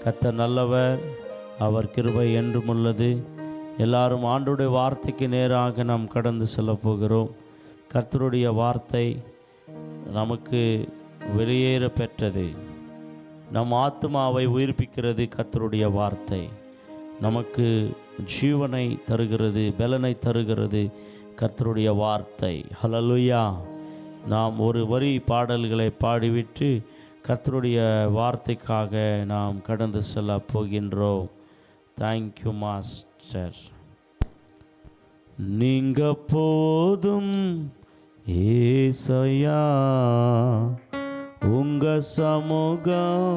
கர்த்தர் நல்லவர், அவர் கிருபை என்றும் உள்ளது. எல்லாரும் ஆண்டவருடைய வார்த்தைக்கு நேராக நாம் கடந்து செல்ல போகிறோம். கர்த்தருடைய வார்த்தை நமக்கு வெளியேற பெற்றது. நம் ஆத்மாவை உயிர்ப்பிக்கிறது. கர்த்தருடைய வார்த்தை நமக்கு ஜீவனை தருகிறது, பலனை தருகிறது. கர்த்தருடைய வார்த்தை. ஹல்லேலூயா. நாம் ஒரு வரி பாடல்களை பாடிவிட்டு கர்த்தருடைய வார்த்தைக்காக நாம் கடந்து செல்ல போகின்றோம். Thank you master. நீங்க போதும் ஏசையா, உங்க சமூகம்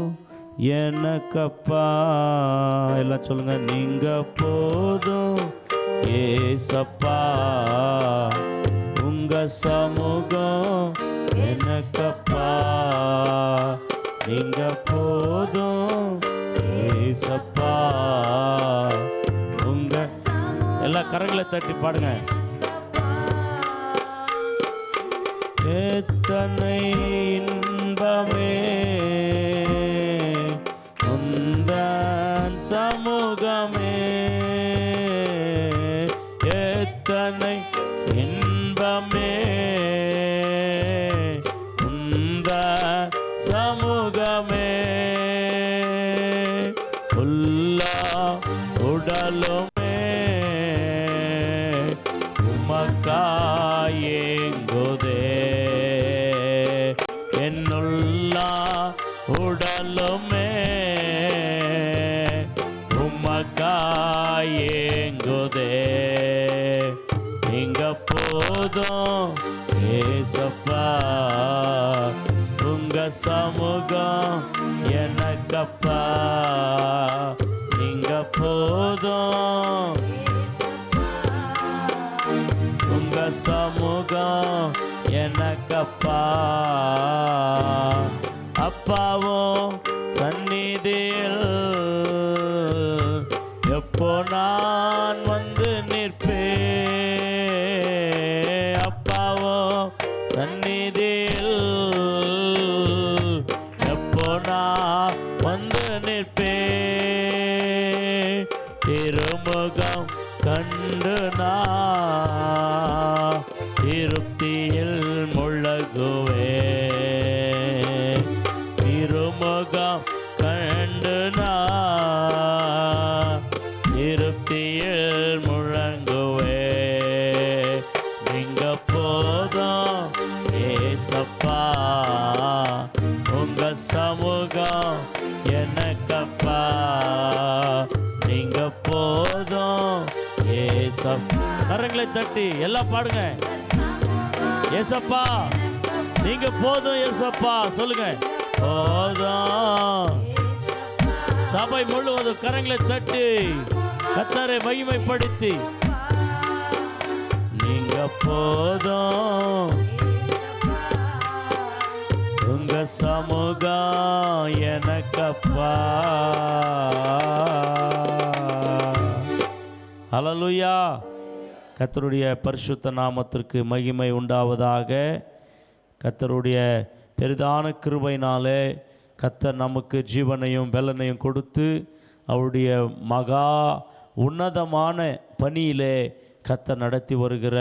எனக்கப்பா. எல்லாம் சொல்லுங்க. நீங்க போதும் ஏசப்பா, உங்க சமூகம் எனக்கப்பா. நீங்க போதும் ஏசப்பா, உங்க எல்லா கரங்களை தட்டி பாடுங்க. எத்தனை இன்பமே உந்தன் சமூகமே, எத்தனை இன்பமே உந்தன் சமூகமே. உள்ளா உடலுமே உமக்காயேங்குதே, என்னுள்ளா உடலுமே உமக்காயேங்குதே. நீங்க போதும் ஏசப்பா, உங்க சமூகம் எனக்கப்பா. நீங்க போதும், உங்க சமூகம் எனக்கப்பா. அப்பாவும் சந்நிதியில் எப்போ நான் வந்து நிற்பேன். அப்பாவும் சந்நிதியில் எப்போ நான் வந்து நிற்பேன். திருமுகம் கண்டு நான் திருப்தியில் முழகுவேன். திருமுகம் கண்டு நான் திருப்தியில் முழங்குவேன். நீங்க போதும் ஏசப்பா, உங்க சமூகம் எனக்கப்பா. நீங்க போதும் ஏசப்பா. கரங்களை தட்டி எல்லாம் பாடுங்க. ஏசப்பா நீங்க போதும் ஏசப்பா சொல்லுங்க. போதும். சபை முழுவதும் கரங்களை தட்டி கர்த்தரை மகிமைப்படுத்தி நீங்க போதும், உங்க சமூகம் எனக்கப்பா. ஹல்லேலூயா. கர்த்தருடைய பரிசுத்த நாமத்திற்கு மகிமை உண்டாவதாக. கர்த்தருடைய பெரிதான கிருபையினாலே கர்த்தர் நமக்கு ஜீவனையும் பலனையும் கொடுத்து அவருடைய மகா உன்னதமான பணியிலே கர்த்தர் நடத்தி வருகிற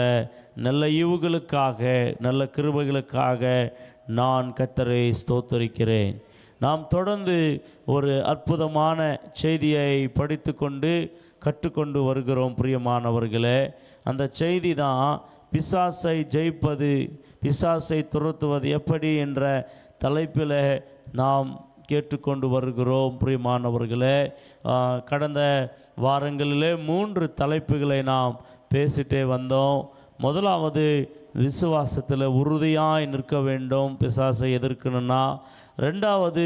நல்ல ஈவுகளுக்காக, நல்ல கிருபைகளுக்காக நான் கர்த்தரை ஸ்தோத்தரிக்கிறேன். நாம் தொடர்ந்து ஒரு அற்புதமான செய்தியை படித்து கொண்டு கற்றுக்கொண்டு வருகிறோம் பிரியமானவர்களே. அந்த செய்தி தான் பிசாசை ஜெயிப்பது, பிசாசை துரத்துவது எப்படி என்ற தலைப்பில் நாம் கேட்டுக்கொண்டு வருகிறோம் பிரியமானவர்களே. கடந்த வாரங்களிலே 3 தலைப்புகளை நாம் பேசிட்டே வந்தோம். முதலாவது விசுவாசத்தில் உறுதியாய் நிற்க வேண்டும் பிசாசை எதிர்க்கணும்னா. ரெண்டாவது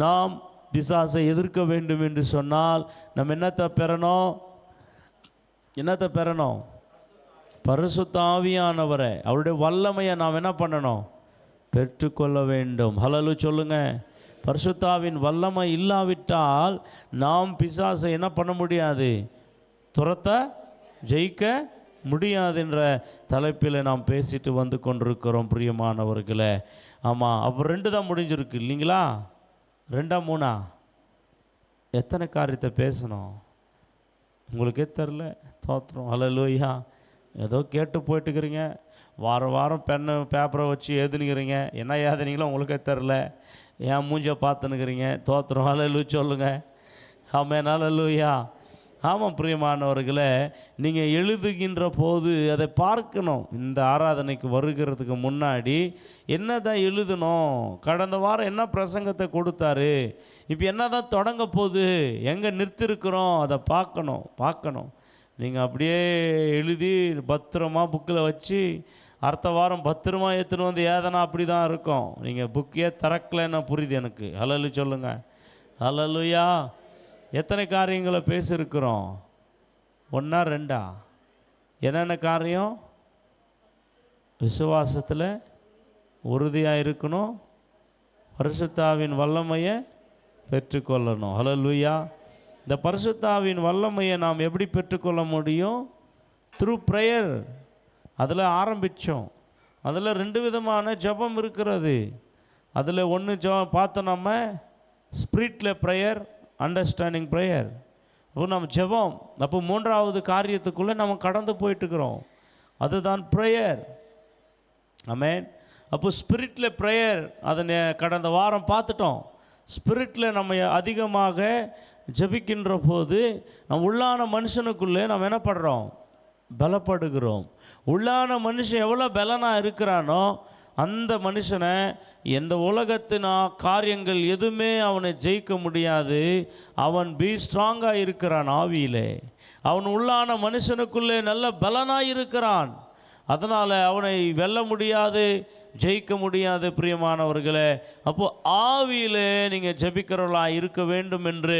நாம் பிசாசை எதிர்க்க வேண்டும் என்று சொன்னால் நம்ம என்னத்தை பெறணும்? பரிசுத்த ஆவியானவரை, அவருடைய வல்லமையை நாம் என்ன பண்ணணும்? பெற்றுக்கொள்ள வேண்டும். ஹல்லேலூயா சொல்லுங்க. பரிசுத்தாவின் வல்லமை இல்லாவிட்டால் நாம் பிசாசை என்ன பண்ண முடியாது? துரத்த ஜெயிக்க முடியாது என்ற தலைப்பில் நாம் பேசிட்டு வந்து கொண்டிருக்கிறோம் பிரியமானவர்களே. ஆமாம், அப்போ 2 தான் முடிஞ்சிருக்கு இல்லைங்களா? 2ஆ 3ஆ? எத்தனை காரியத்தை பேசணும் உங்களுக்கே தெரில. தோத்திரம். ஹல்லேலூயா. ஏதோ கேட்டு போயிட்டுக்கிறீங்க. வாரம் வாரம் பென்னு பேப்பரை வச்சு எழுதுனுக்கிறீங்க. என்ன எழுதுனீங்களோ உங்களுக்கே தெரில. ஏன் மூஞ்ச பார்த்துன்னுக்கிறீங்க. தோத்திரம். ஹல்லேலூயா சொல்லுங்கள். ஆமென். ஹல்லேலூயா. ஆமாம் பிரியமானவர்களே, நீங்கள் எழுதுகின்ற போது அதை பார்க்கணும். இந்த ஆராதனைக்கு வருகிறதுக்கு முன்னாடி என்ன தான் எழுதணும், கடந்த வாரம் என்ன பிரசங்கத்தை கொடுத்தாரு, இப்போ என்ன தான் தொடங்க போகுது, எங்கே நிறுத்திருக்கிறோம், அதை பார்க்கணும். நீங்கள் அப்படியே எழுதி பத்திரமா புக்கில் வச்சு அடுத்த வாரம் பத்திரமா ஏற்றுன்னு வந்து ஏதனா அப்படி தான் இருக்கும். நீங்கள் புக்கையே திறக்கலைன்னா புரியுது எனக்கு. ஹல்லேலூயா சொல்லுங்கள். ஹல்லேலூயா. எத்தனை காரியங்களை பேசியிருக்கிறோம்? 1 2 என்னென்ன காரியம்? விசுவாசத்தில் உறுதியாக இருக்கணும், பரிசுத்தாவின் வல்லமையை பெற்றுக்கொள்ளணும். ஹல்லேலூயா. இந்த பரிசுத்தாவின் வல்லமையை நாம் எப்படி பெற்றுக்கொள்ள முடியும்? Through prayer. அதில் ஆரம்பித்தோம். அதில் 2 விதமான ஜெபம் இருக்கிறது. அதில் ஒன்று பார்த்தோம் நம்ம, ஸ்பிரிட்டில் ப்ரேயர், அண்டர்ஸ்டாண்டிங் ப்ரேயர். அப்போ நம்ம ஜெபம். அப்போ 3வது காரியத்துக்குள்ளே நம்ம கடந்து போயிட்டுருக்குறோம். அதுதான் ப்ரேயர். ஆமென். அப்போ ஸ்பிரிட்டில் ப்ரேயர் அதை கடந்த வாரம் பார்த்துட்டோம். ஸ்பிரிட்டில் நம்ம அதிகமாக ஜெபிக்கின்ற போது நம்ம உள்ளான மனுஷனுக்குள்ளே நம்ம என்ன பண்ணுறோம்? பலப்படுகிறோம். உள்ளான மனுஷன் எவ்வளோ பலனாக இருக்கிறானோ அந்த மனுஷனை எந்த உலகத்தினா காரியங்கள் எதுவுமே அவனை ஜெயிக்க முடியாது. அவன் ஸ்ட்ராங்காக இருக்கிறான் ஆவியிலே. அவன் உள்ளான மனுஷனுக்குள்ளே நல்ல பலனாக இருக்கிறான். அதனால் அவனை வெல்ல முடியாது, ஜெயிக்க முடியாது. பிரியமானவர்களே, அப்போது ஆவியிலே நீங்கள் ஜெபிக்கிறவர்களாக இருக்க வேண்டும் என்று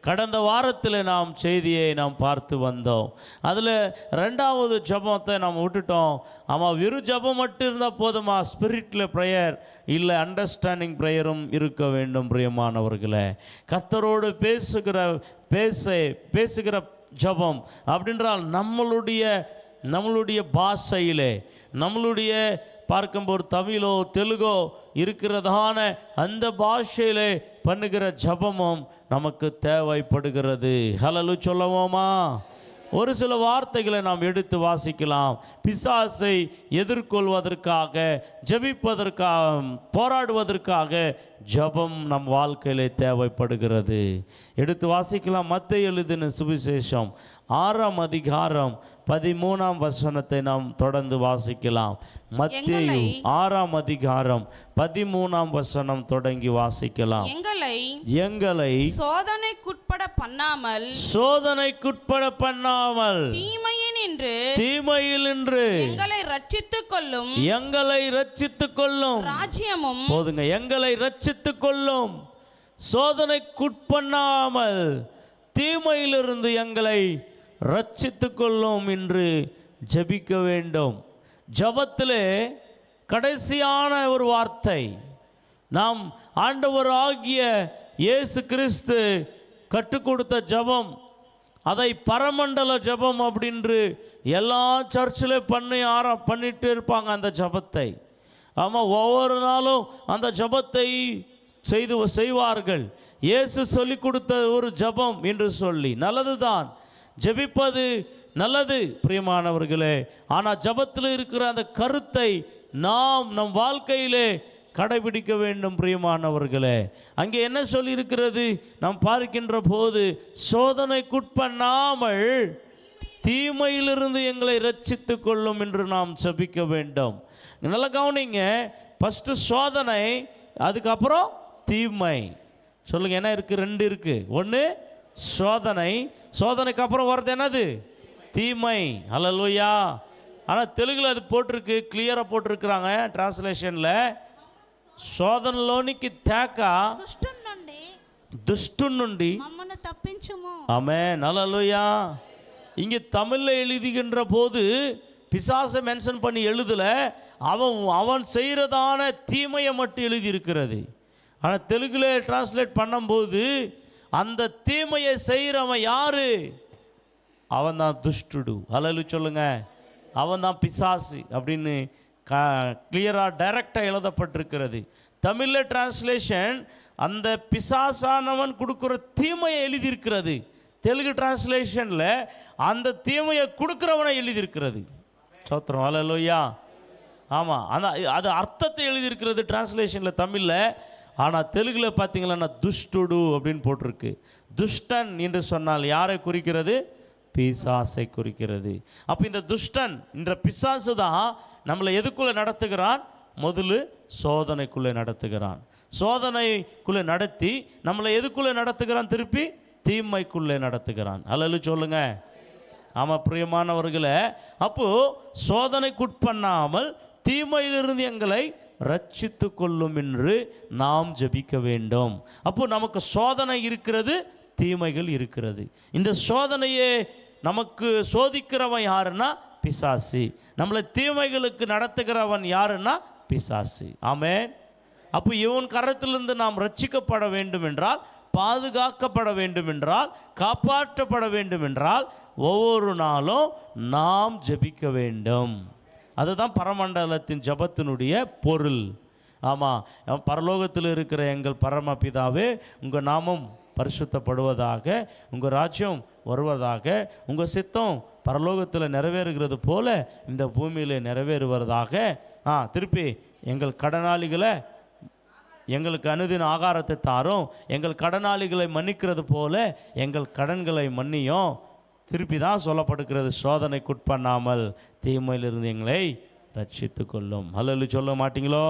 கடந்த வாரத்தில் நாம் செய்தியை நாம் பார்த்து வந்தோம். அதில் 2வது ஜெபத்தை நாம் விட்டுட்டோம். ஆமாம், வெறும் ஜெபம் மட்டும் இருந்தால் போதுமா? ஸ்பிரிட்டில் ப்ரேயர் இல்லை, அண்டர்ஸ்டாண்டிங் ப்ரேயரும் இருக்க வேண்டும். பிரியமானவர்களே, கர்த்தரோடு பேசுகிற ஜெபம் அப்படின்றால் நம்மளுடைய பாஷையிலே, நம்மளுடைய பார்க்கும்போது தமிழோ தெலுங்கோ இருக்கிறதான அந்த பாஷையிலே பண்ணுகிற ஜெபமும் நமக்கு தேவைப்படுகிறது. ஹல்லேலூயா சொல்லுவோமா? ஒரு சில வார்த்தைகளை நாம் எடுத்து வாசிக்கலாம். பிசாசை எதிர்கொள்வதற்காக, ஜெபிப்பதற்காக, போராடுவதற்காக ஜெபம் நம் வாழ்க்கையிலே தேவைப்படுகிறது. எடுத்து வாசிக்கலாம். மத்தேயு எழுதின சுவிசேஷம் 6ஆம் அதிகாரம் 13ஆம் வசனத்தை நாம் தொடர்ந்து வாசிக்கலாம். மத்தேயு 6ஆம் அதிகாரம் 13ஆம் வசனம் தொடங்கி வாசிக்கலாம். எங்களை சோதனைக்குட்பட பண்ணாமல் தீமையினின்று எங்களை ரட்சித்துக் கொள்ளும் ராஜ்யமும் போதுங்க. எங்களை ரட்சித்துக் கொள்ளும். சோதனைக்குட்பண்ணாமல் தீமையிலிருந்து எங்களை ரட்சித்துக் கொள்ளும் என்று ஜெபிக்க வேண்டும். ஜெபத்திலே கடைசியான ஒரு வார்த்தை, நாம் ஆண்டவர் ஆகிய இயேசு கிறிஸ்து கற்றுக் கொடுத்த ஜெபம், அதை பரமண்டல ஜெபம் அப்படின்று எல்லா சர்ச்சில் பண்ணிட்டு இருப்பாங்க அந்த ஜெபத்தை. ஆமாம், ஒவ்வொரு நாளும் அந்த ஜெபத்தை செய்வார்கள். இயேசு சொல்லிக் கொடுத்த ஒரு ஜெபம் என்று சொல்லி, நல்லது தான், ஜெபிப்பது நல்லது பிரியமானவர்களே. ஆனால் ஜெபத்தில் இருக்கிற அந்த கருத்தை நாம் நம் வாழ்க்கையிலே கடைபிடிக்க வேண்டும் பிரியமானவர்களே. அங்கே என்ன சொல்லி இருக்கிறது நாம் பார்க்கின்ற போது, சோதனைக்குட்பண்ணாமல் தீமையிலிருந்து எங்களை ரட்சித்துக் கொள்ளும் என்று நாம் ஜெபிக்க வேண்டும். நல்லா கவனிங்க. ஃபஸ்ட்டு சோதனை, அதுக்கப்புறம் தீமை. சொல்லுங்க, என்ன இருக்குது? 2 இருக்குது. ஒன்று சோதனை, சோதனைக்கு அப்புறம் வர்றது என்னது? தீமை. ஹல்லேலூயா. ஆனால் தெலுங்கில் அது போட்டிருக்கு, கிளியராக போட்டிருக்கிறாங்க டிரான்ஸ்லேஷனில். శోధనలోనికి తేక దుష్టుని నుండి మమ్మను తప్పించుము. ఆమేన్. హల్లెలూయా. இங்கே தமிழில் எழுதுகின்ற போது பிசாசை மென்ஷன் பண்ணி எழுதல, அவன் செய்கிறதான தீமையை மட்டும் எழுதியிருக்கிறது. ஆனால் தெலுங்குல டிரான்ஸ்லேட் பண்ணும்போது அந்த தீமையை செய்கிறவன் யாரு? அவன் தான் துஷ்டுடு. ஹல்லேலூயா சொல்லுங்க. அவன் தான் பிசாசு அப்படின்னு கிளியராக டைரக்டாக எழுதப்பட்டிருக்கிறது. தமிழில் டிரான்ஸ்லேஷன் அந்த பிசாசானவன் கொடுக்குற தீமையை எழுதியிருக்கிறது. தெலுங்கு டிரான்ஸ்லேஷனில் அந்த தீமையை கொடுக்குறவனை எழுதியிருக்கிறது. சோத்திரம், அல்லேலூயா. ஆமாம், அந்த அது அர்த்தத்தை எழுதியிருக்கிறது டிரான்ஸ்லேஷனில் தமிழில். ஆனால் தெலுங்கில் பார்த்தீங்களன்னா துஷ்டுடு அப்படின்னு போட்டிருக்கு. துஷ்டன் என்று சொன்னால் யாரை குறிக்கிறது? பிசாசை குறிக்கிறது. அப்போ இந்த துஷ்டன் என்ற பிசாசு தான் நம்மளை எதுக்குள்ளே நடத்துகிறான்? முதல்ல சோதனைக்குள்ளே நடத்துகிறான். சோதனைக்குள்ளே நடத்தி நம்மளை எதுக்குள்ளே நடத்துகிறான்? திருப்பி தீமைக்குள்ளே நடத்துகிறான். அல்லேலூயா சொல்லுங்க. ஆமாம் பிரியமானவர்களே, அப்போது சோதனைக்குட்பண்ணாமல் தீமையிலிருந்து எங்களை ரட்சித்து கொள்ளும் என்று நாம் ஜெபிக்க வேண்டும். அப்போ நமக்கு சோதனை இருக்கிறது, தீமைகள் இருக்கிறது. இந்த சோதனையே நமக்கு சோதிக்கிறவன் யாருன்னா பிசாசு. நம்மளை தீமைகளுக்கு நடத்துகிறவன் யாருன்னா பிசாசு. ஆமென். அப்போ இவன் கரத்திலிருந்து நாம் ரட்சிக்கப்பட வேண்டும் என்றால், பாதுகாக்கப்பட வேண்டும் என்றால், காப்பாற்றப்பட வேண்டும் என்றால் ஒவ்வொரு நாளும் நாம் ஜெபிக்க வேண்டும். அதுதான் பரமண்டலத்தின் ஜபத்தினுடைய பொருள். ஆமாம், பரலோகத்தில் இருக்கிற எங்கள் பரமபிதாவே, உங்கள் நாமம் பரிசுத்தப்படுவதாக, உங்கள் ராஜ்யம் வருவதாக, உங்கள் சித்தம் பரலோகத்தில் நிறைவேறுகிறது போல இந்த பூமியில் நிறைவேறுவதாக. திருப்பி எங்கள் கடனாளிகளை, எங்களுக்கு அனுதின ஆகாரத்தை தாரும், எங்கள் கடனாளிகளை மன்னிக்கிறது போல எங்கள் கடன்களை மன்னியும். திருப்பி தான் சொல்லப்படுகிறது, சோதனைக்குட்பண்ணாமல் தீமையிலிருந்து எங்களை ரட்சித்து கொள்ளும். அல்லேலூயா சொல்ல மாட்டீங்களோ?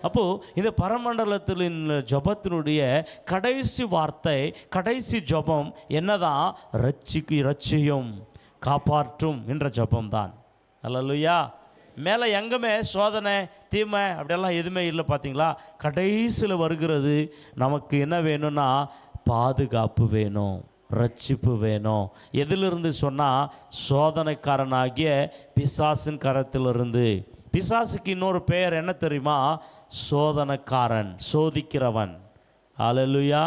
அப்போது இந்த பரமண்டலத்தின் ஜபத்தினுடைய கடைசி வார்த்தை, கடைசி ஜபம் என்னதான்? ரட்சியும் காப்பாற்றும் என்ற ஜபம்தான். அல்லேலூயா. மேலே எங்கேயுமே சோதனை தீமை அப்படியெல்லாம் எதுவுமே இல்லை. பார்த்தீங்களா? கடைசியில் வருகிறது நமக்கு என்ன வேணும்னா பாதுகாப்பு வேணும், ரட்சிப்பு வேணும். எதிலிருந்து சொன்னால் சோதனைக்காரனாகிய பிசாசின் கரத்திலிருந்து. பிசாசுக்கு இன்னொரு பெயர் என்ன தெரியுமா? சோதனைக்காரன், சோதிக்கிறவன். அல்லேலூயா.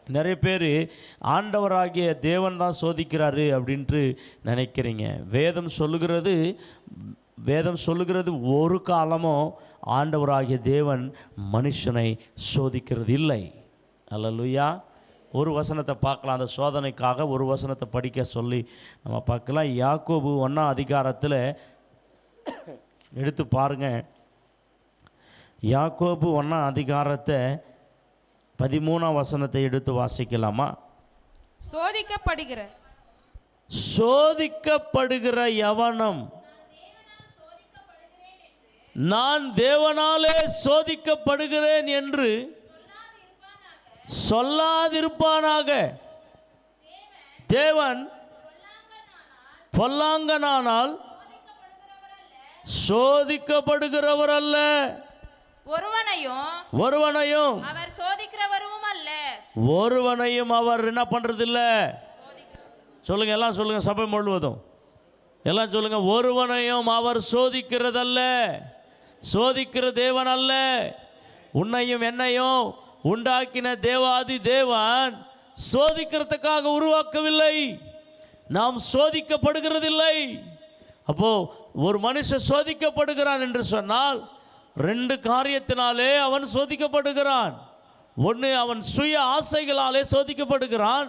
நிறைய பேர் ஆண்டவராகிய தேவன் தான் சோதிக்கிறாரு அப்படின்ட்டு நினைக்கிறீங்க. வேதம் சொல்லுகிறது ஒரு காலமும் ஆண்டவராகிய தேவன் மனுஷனை சோதிக்கிறது இல்லை. அல்லேலூயா. ஒரு வசனத்தை பார்க்கலாம், அந்த சோதனைக்காக ஒரு வசனத்தை படிக்க சொல்லி நம்ம பார்க்கலாம். யாக்கோபு 1ஆம் அதிகாரத்தில் எடுத்து பாருங்க. யாக்கோபு 1ஆம் அதிகாரத்தை 13ஆம் வசனத்தை எடுத்து வாசிக்கலாமா? சோதிக்கப்படுகிற எவனும் நான் தேவனாலே சோதிக்கப்படுகிறேன் என்று சொல்லாதிருப்பானாக. தேவன் பொல்லாங்கனானால் சோதிக்கப்படுகிறவர் அல்ல, ஒருவனையும் அவர் சோதிக்கிறவரும் அல்ல. ஒருவனையும் அவர் என்ன பண்றது இல்ல? சொல்லுங்க, எல்லாம் சொல்லுங்க, சபை முழுவதும் எல்லாம் சொல்லுங்க. ஒருவனையும் அவர் சோதிக்கிறதல்ல, சோதிக்கிற தேவன் அல்ல. உன்னையும் என்னையும் உண்டாக்கின தேவாதி தேவன் சோதிக்கிறதுக்காக உருவாக்கவில்லை, நாம் சோதிக்கப்படுகிறதில்லை. அப்போ ஒரு மனுஷன் சோதிக்கப்படுகிறான் என்று சொன்னால் 2 காரியத்தினாலே அவன் சோதிக்கப்படுகிறான். ஒன்று, அவன் சுய ஆசைகளாலே சோதிக்கப்படுகிறான்.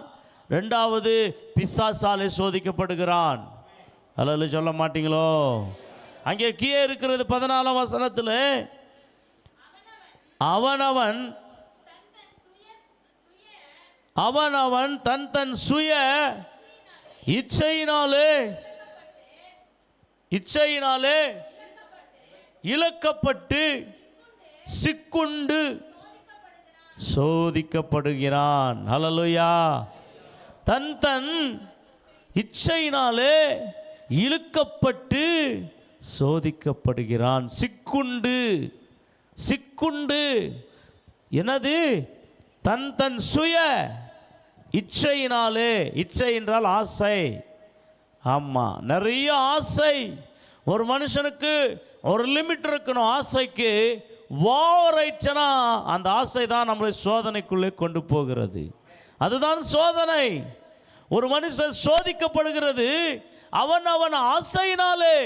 2வது, பிசாசாலே சோதிக்கப்படுகிறான். அல்லேலூயா சொல்ல மாட்டீங்களோ? அங்கே கீழே இருக்கிறது 14ஆம் வசனத்தில், அவனவன் தன் சுய இச்சையினாலே இழக்கப்பட்டு சிக்குண்டு சோதிக்கப்படுகிறான். அல்லேலூயா. தன் இச்சையினாலே இழுக்கப்பட்டு சோதிக்கப்படுகிறான். சிக்குண்டு என்னது? தன் சுய இச்சையினாலே. இச்சை என்றால் ஆசை. ஆமாம், நிறைய ஆசை. ஒரு மனுஷனுக்கு ஒரு லிமிட் இருக்கணும் ஆசைக்கு. ஓவராயிடுச்சுன்னா அந்த ஆசை தான் நம்மளை சோதனைக்குள்ளே கொண்டு போகிறது. அதுதான் சோதனை. ஒரு மனுஷன் சோதிக்கப்படுகிறது அவன் ஆசையினாலே.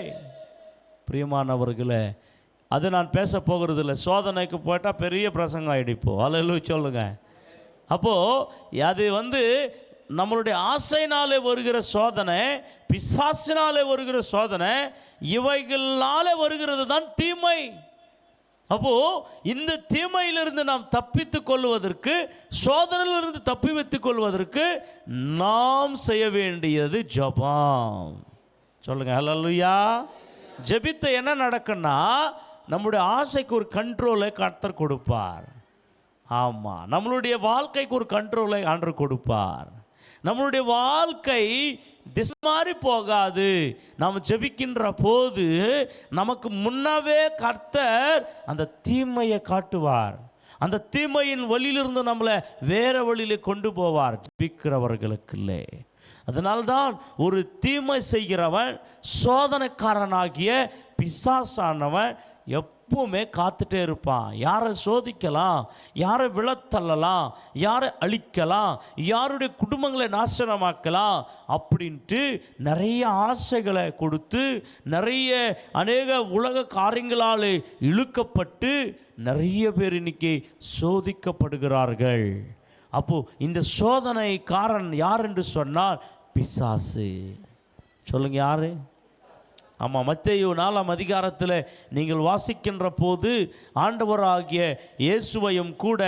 பிரியமானவர்களே, அது நான் பேச போகிறது இல்லை. சோதனைக்கு போட்டால் பெரிய பிரசங்கம் ஆகிடிப்போம். அல்லேலூயா சொல்லுங்க. அப்போது அது நம்மளுடைய ஆசையினாலே வருகிற சோதனை, பிசாசினாலே வருகிற சோதனை, இவைகளாலே வருகிறது தான் தீமை. அப்போது இந்த தீமையிலிருந்து நாம் தப்பித்து கொள்வதற்கு, சோதனையிலிருந்து தப்பி வைத்துக் கொள்வதற்கு நாம் செய்ய வேண்டியது ஜெபம். சொல்லுங்க ஹல்லேலூயா. ஜெபித்த என்ன நடக்குன்னா, நம்முடைய ஆசைக்கு ஒரு கண்ட்ரோலை கர்த்தர் கொடுப்பார். ஆமாம், நம்மளுடைய வாழ்க்கைக்கு ஒரு கண்ட்ரோலை ஆண்டவர் கொடுப்பார். நம்மளுடைய வாழ்க்கை திசை மாறி போகாது. நாம் ஜெபிக்கின்ற போது நமக்கு முன்னவே கர்த்தர் அந்த தீமையை காட்டுவார். அந்த தீமையின் வழியிலிருந்து நம்மளை வேற வழியில கொண்டு போவார் ஜெபிக்கிறவர்களுக்குள்ளே. அதனால்தான் ஒரு தீமை செய்கிறவன், சோதனைக்காரனாகிய பிசாசானவன் எப்பவுமே காத்துட்டே இருப்பான். யாரை சோதிக்கலாம், யாரை விழத்தள்ளலாம், யாரை அழிக்கலாம், யாருடைய குடும்பங்களை நாசனமாக்கலாம் அப்படின்ட்டு நிறைய ஆசைகளை கொடுத்து, நிறைய அநேக உலக காரியங்களால் இழுக்கப்பட்டு நிறைய பேர் இன்னைக்கு சோதிக்கப்படுகிறார்கள். அப்போது இந்த சோதனைக்காரன் யார் என்று சொன்னால் பிசாசு. சொல்லுங்க, யாரு? ஆமாம், மத்தேயு 4ஆம் அதிகாரத்தில் நீங்கள் வாசிக்கின்ற போது ஆண்டவராகிய இயேசுவையும் கூட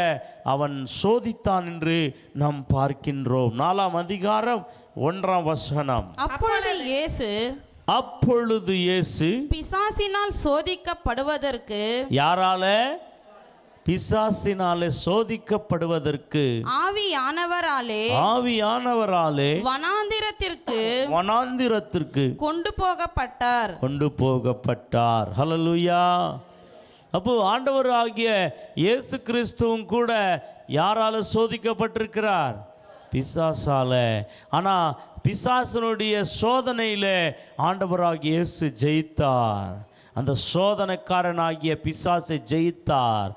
அவன் சோதித்தான் என்று நாம் பார்க்கின்றோம். 4ஆம் அதிகாரம் 1ஆம் வசனம். அப்பொழுது இயேசு பிசாசினால் சோதிக்கப்படுவதற்கு, யாரால? பிசாசினாலே சோதிக்கப்படுவதற்கு ஆவியானவராலே வனாந்திரத்திற்கு கொண்டு போகப்பட்டார். ஹல்லேலூயா. அப்போ ஆண்டவராகிய இயேசு கிறிஸ்துவும் கூட யாரால சோதிக்கப்பட்டிருக்கிறார்? பிசாசால. ஆனால் பிசாசனுடைய சோதனையில் ஆண்டவராகிய இயேசு ஜெயித்தார். அந்த சோதனைக்காரனாகிய பிசாசை ஜெயித்தார்.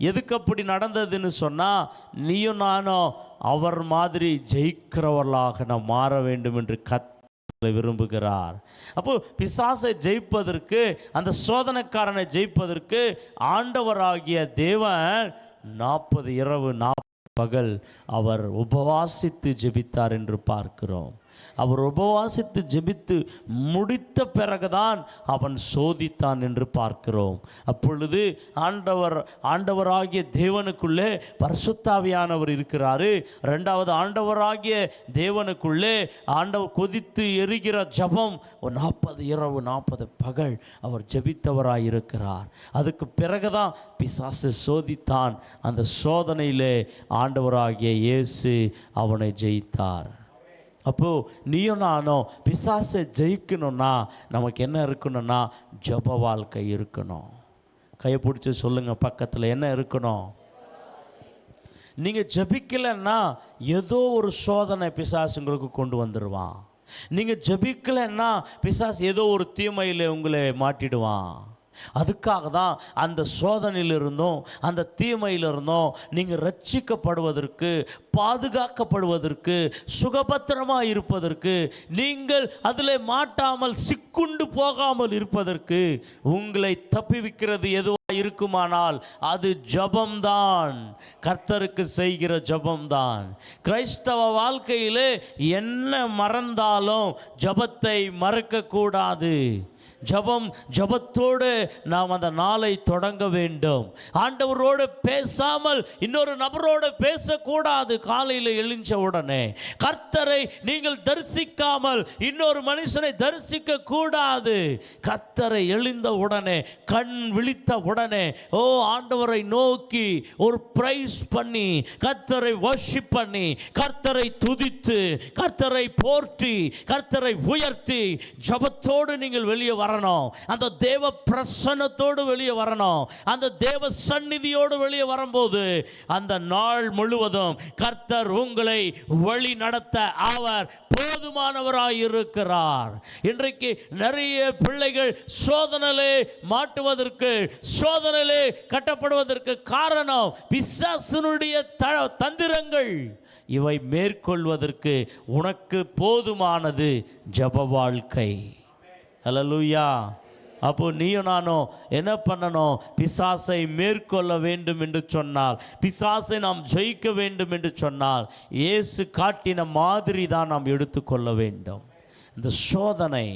எதுக்கு அப்படி நடந்ததுன்னு சொன்னால், நீயும் நானும் அவர் மாதிரி ஜெயிக்கிறவர்களாக நாம் மாற வேண்டும் என்று கர்த்தர் விரும்புகிறார். அப்போ பிசாசை ஜெயிப்பதற்கு, அந்த சோதனைக்காரனை ஜெயிப்பதற்கு ஆண்டவராகிய தேவன் 40 இரவு 40 பகல் அவர் உபவாசித்து ஜெபித்தார் என்று பார்க்கிறோம். அவர் உபவாசித்து ஜெபித்து முடித்த பிறகுதான் அவன் சோதித்தான் என்று பார்க்கிறோம். அப்பொழுது ஆண்டவராகிய தேவனுக்குள்ளே பரிசுத்தாவியானவர் இருக்கிறாரு. ரெண்டாவது, ஆண்டவராகிய தேவனுக்குள்ளே ஆண்டவர் கொதித்து எரிகிற ஜெபம் 40 இரவு 40 பகல் அவர் ஜெபித்தவராயிருக்கிறார். அதுக்கு பிறகுதான் பிசாசு சோதித்தான். அந்த சோதனையிலே ஆண்டவராகிய இயேசு அவனை ஜெயித்தார். அப்போது நீயும் நானும் பிசாசை ஜெயிக்கணும்னா நமக்கு என்ன இருக்கணும்னா ஜெப வாழ்க்கை இருக்கணும். கையை பிடிச்சி சொல்லுங்கள் பக்கத்தில், என்ன இருக்கணும்? நீங்கள் ஜெபிக்கலைன்னா ஏதோ ஒரு சோதனை பிசாசுங்களுக்கு கொண்டு வந்துடுவான். நீங்கள் ஜெபிக்கலைன்னா பிசாசு ஏதோ ஒரு தீமையில் உங்களை மாட்டிடுவான். அதுக்காக தான் அந்த சோதனையிலிருந்தும் அந்த தீமையிலிருந்தும் நீங்கள் ரட்சிக்கப்படுவதற்கு, பாதுகாக்கப்படுவதற்கு, சுகபத்திரமாக இருப்பதற்கு, நீங்கள் அதில் மாட்டாமல் சிக்குண்டு போகாமல் இருப்பதற்கு உங்களை தப்பிவிக்கிறது எதுவாக இருக்குமானால் அது ஜபம்தான். கர்த்தருக்கு செய்கிற ஜபம்தான். கிறிஸ்தவ வாழ்க்கையிலே என்ன மறந்தாலும் ஜபத்தை மறக்கக்கூடாது. ஜபத்தோடு நாம் அந்த நாளை தொடங்க வேண்டும். ஆண்டவரோடு பேசாமல் இன்னொரு நபரோடு பேசக்கூடாது. காலையில் எழுந்த உடனே கர்த்தரை நீங்கள் தரிசிக்காமல் இன்னொரு மனுஷனை தரிசிக்க கூடாது. கர்த்தரை எழுந்த உடனே, கண் விழித்த உடனே, ஓ ஆண்டவரை நோக்கி ஒரு பிரைஸ் பண்ணி, கர்த்தரை வர்ஷிப் பண்ணி, கர்த்தரை துதித்து, கர்த்தரை போற்றி, கர்த்தரை உயர்த்தி ஜபத்தோடு நீங்கள் வெளியே வரணும். அந்த தேவ பிரசன்னத்தோடு வெளியே வரணும். அந்த தேவ சந்நிதியோடு வெளியே வரும்போது அந்த நாள் முழுவதும் கர்த்தர் உங்களை வழி நடத்த அவர் போதுமானவராயிருக்கிறார். இன்றைக்கு நிறைய பிள்ளைகள் சோதனையிலே மாட்டுவதற்கு, சோதனையிலே கட்டப்படுவதற்கு காரணம் பிசாசினுடைய தந்திரங்கள். இவை மேற்கொள்வதற்கு உனக்கு போதுமானது ஜெப வாழ்க்கை. ஹல்லேலூயா. அப்போ நீயும் நானும் என்ன பண்ணணும்? பிசாசை மேற்கொள்ள வேண்டும் என்று சொன்னால், பிசாசை நாம் ஜெயிக்க வேண்டும் என்று சொன்னால், இயேசு காட்டின மாதிரி தான் நாம் எடுத்துக்கொள்ள வேண்டும். இந்த சோதனை,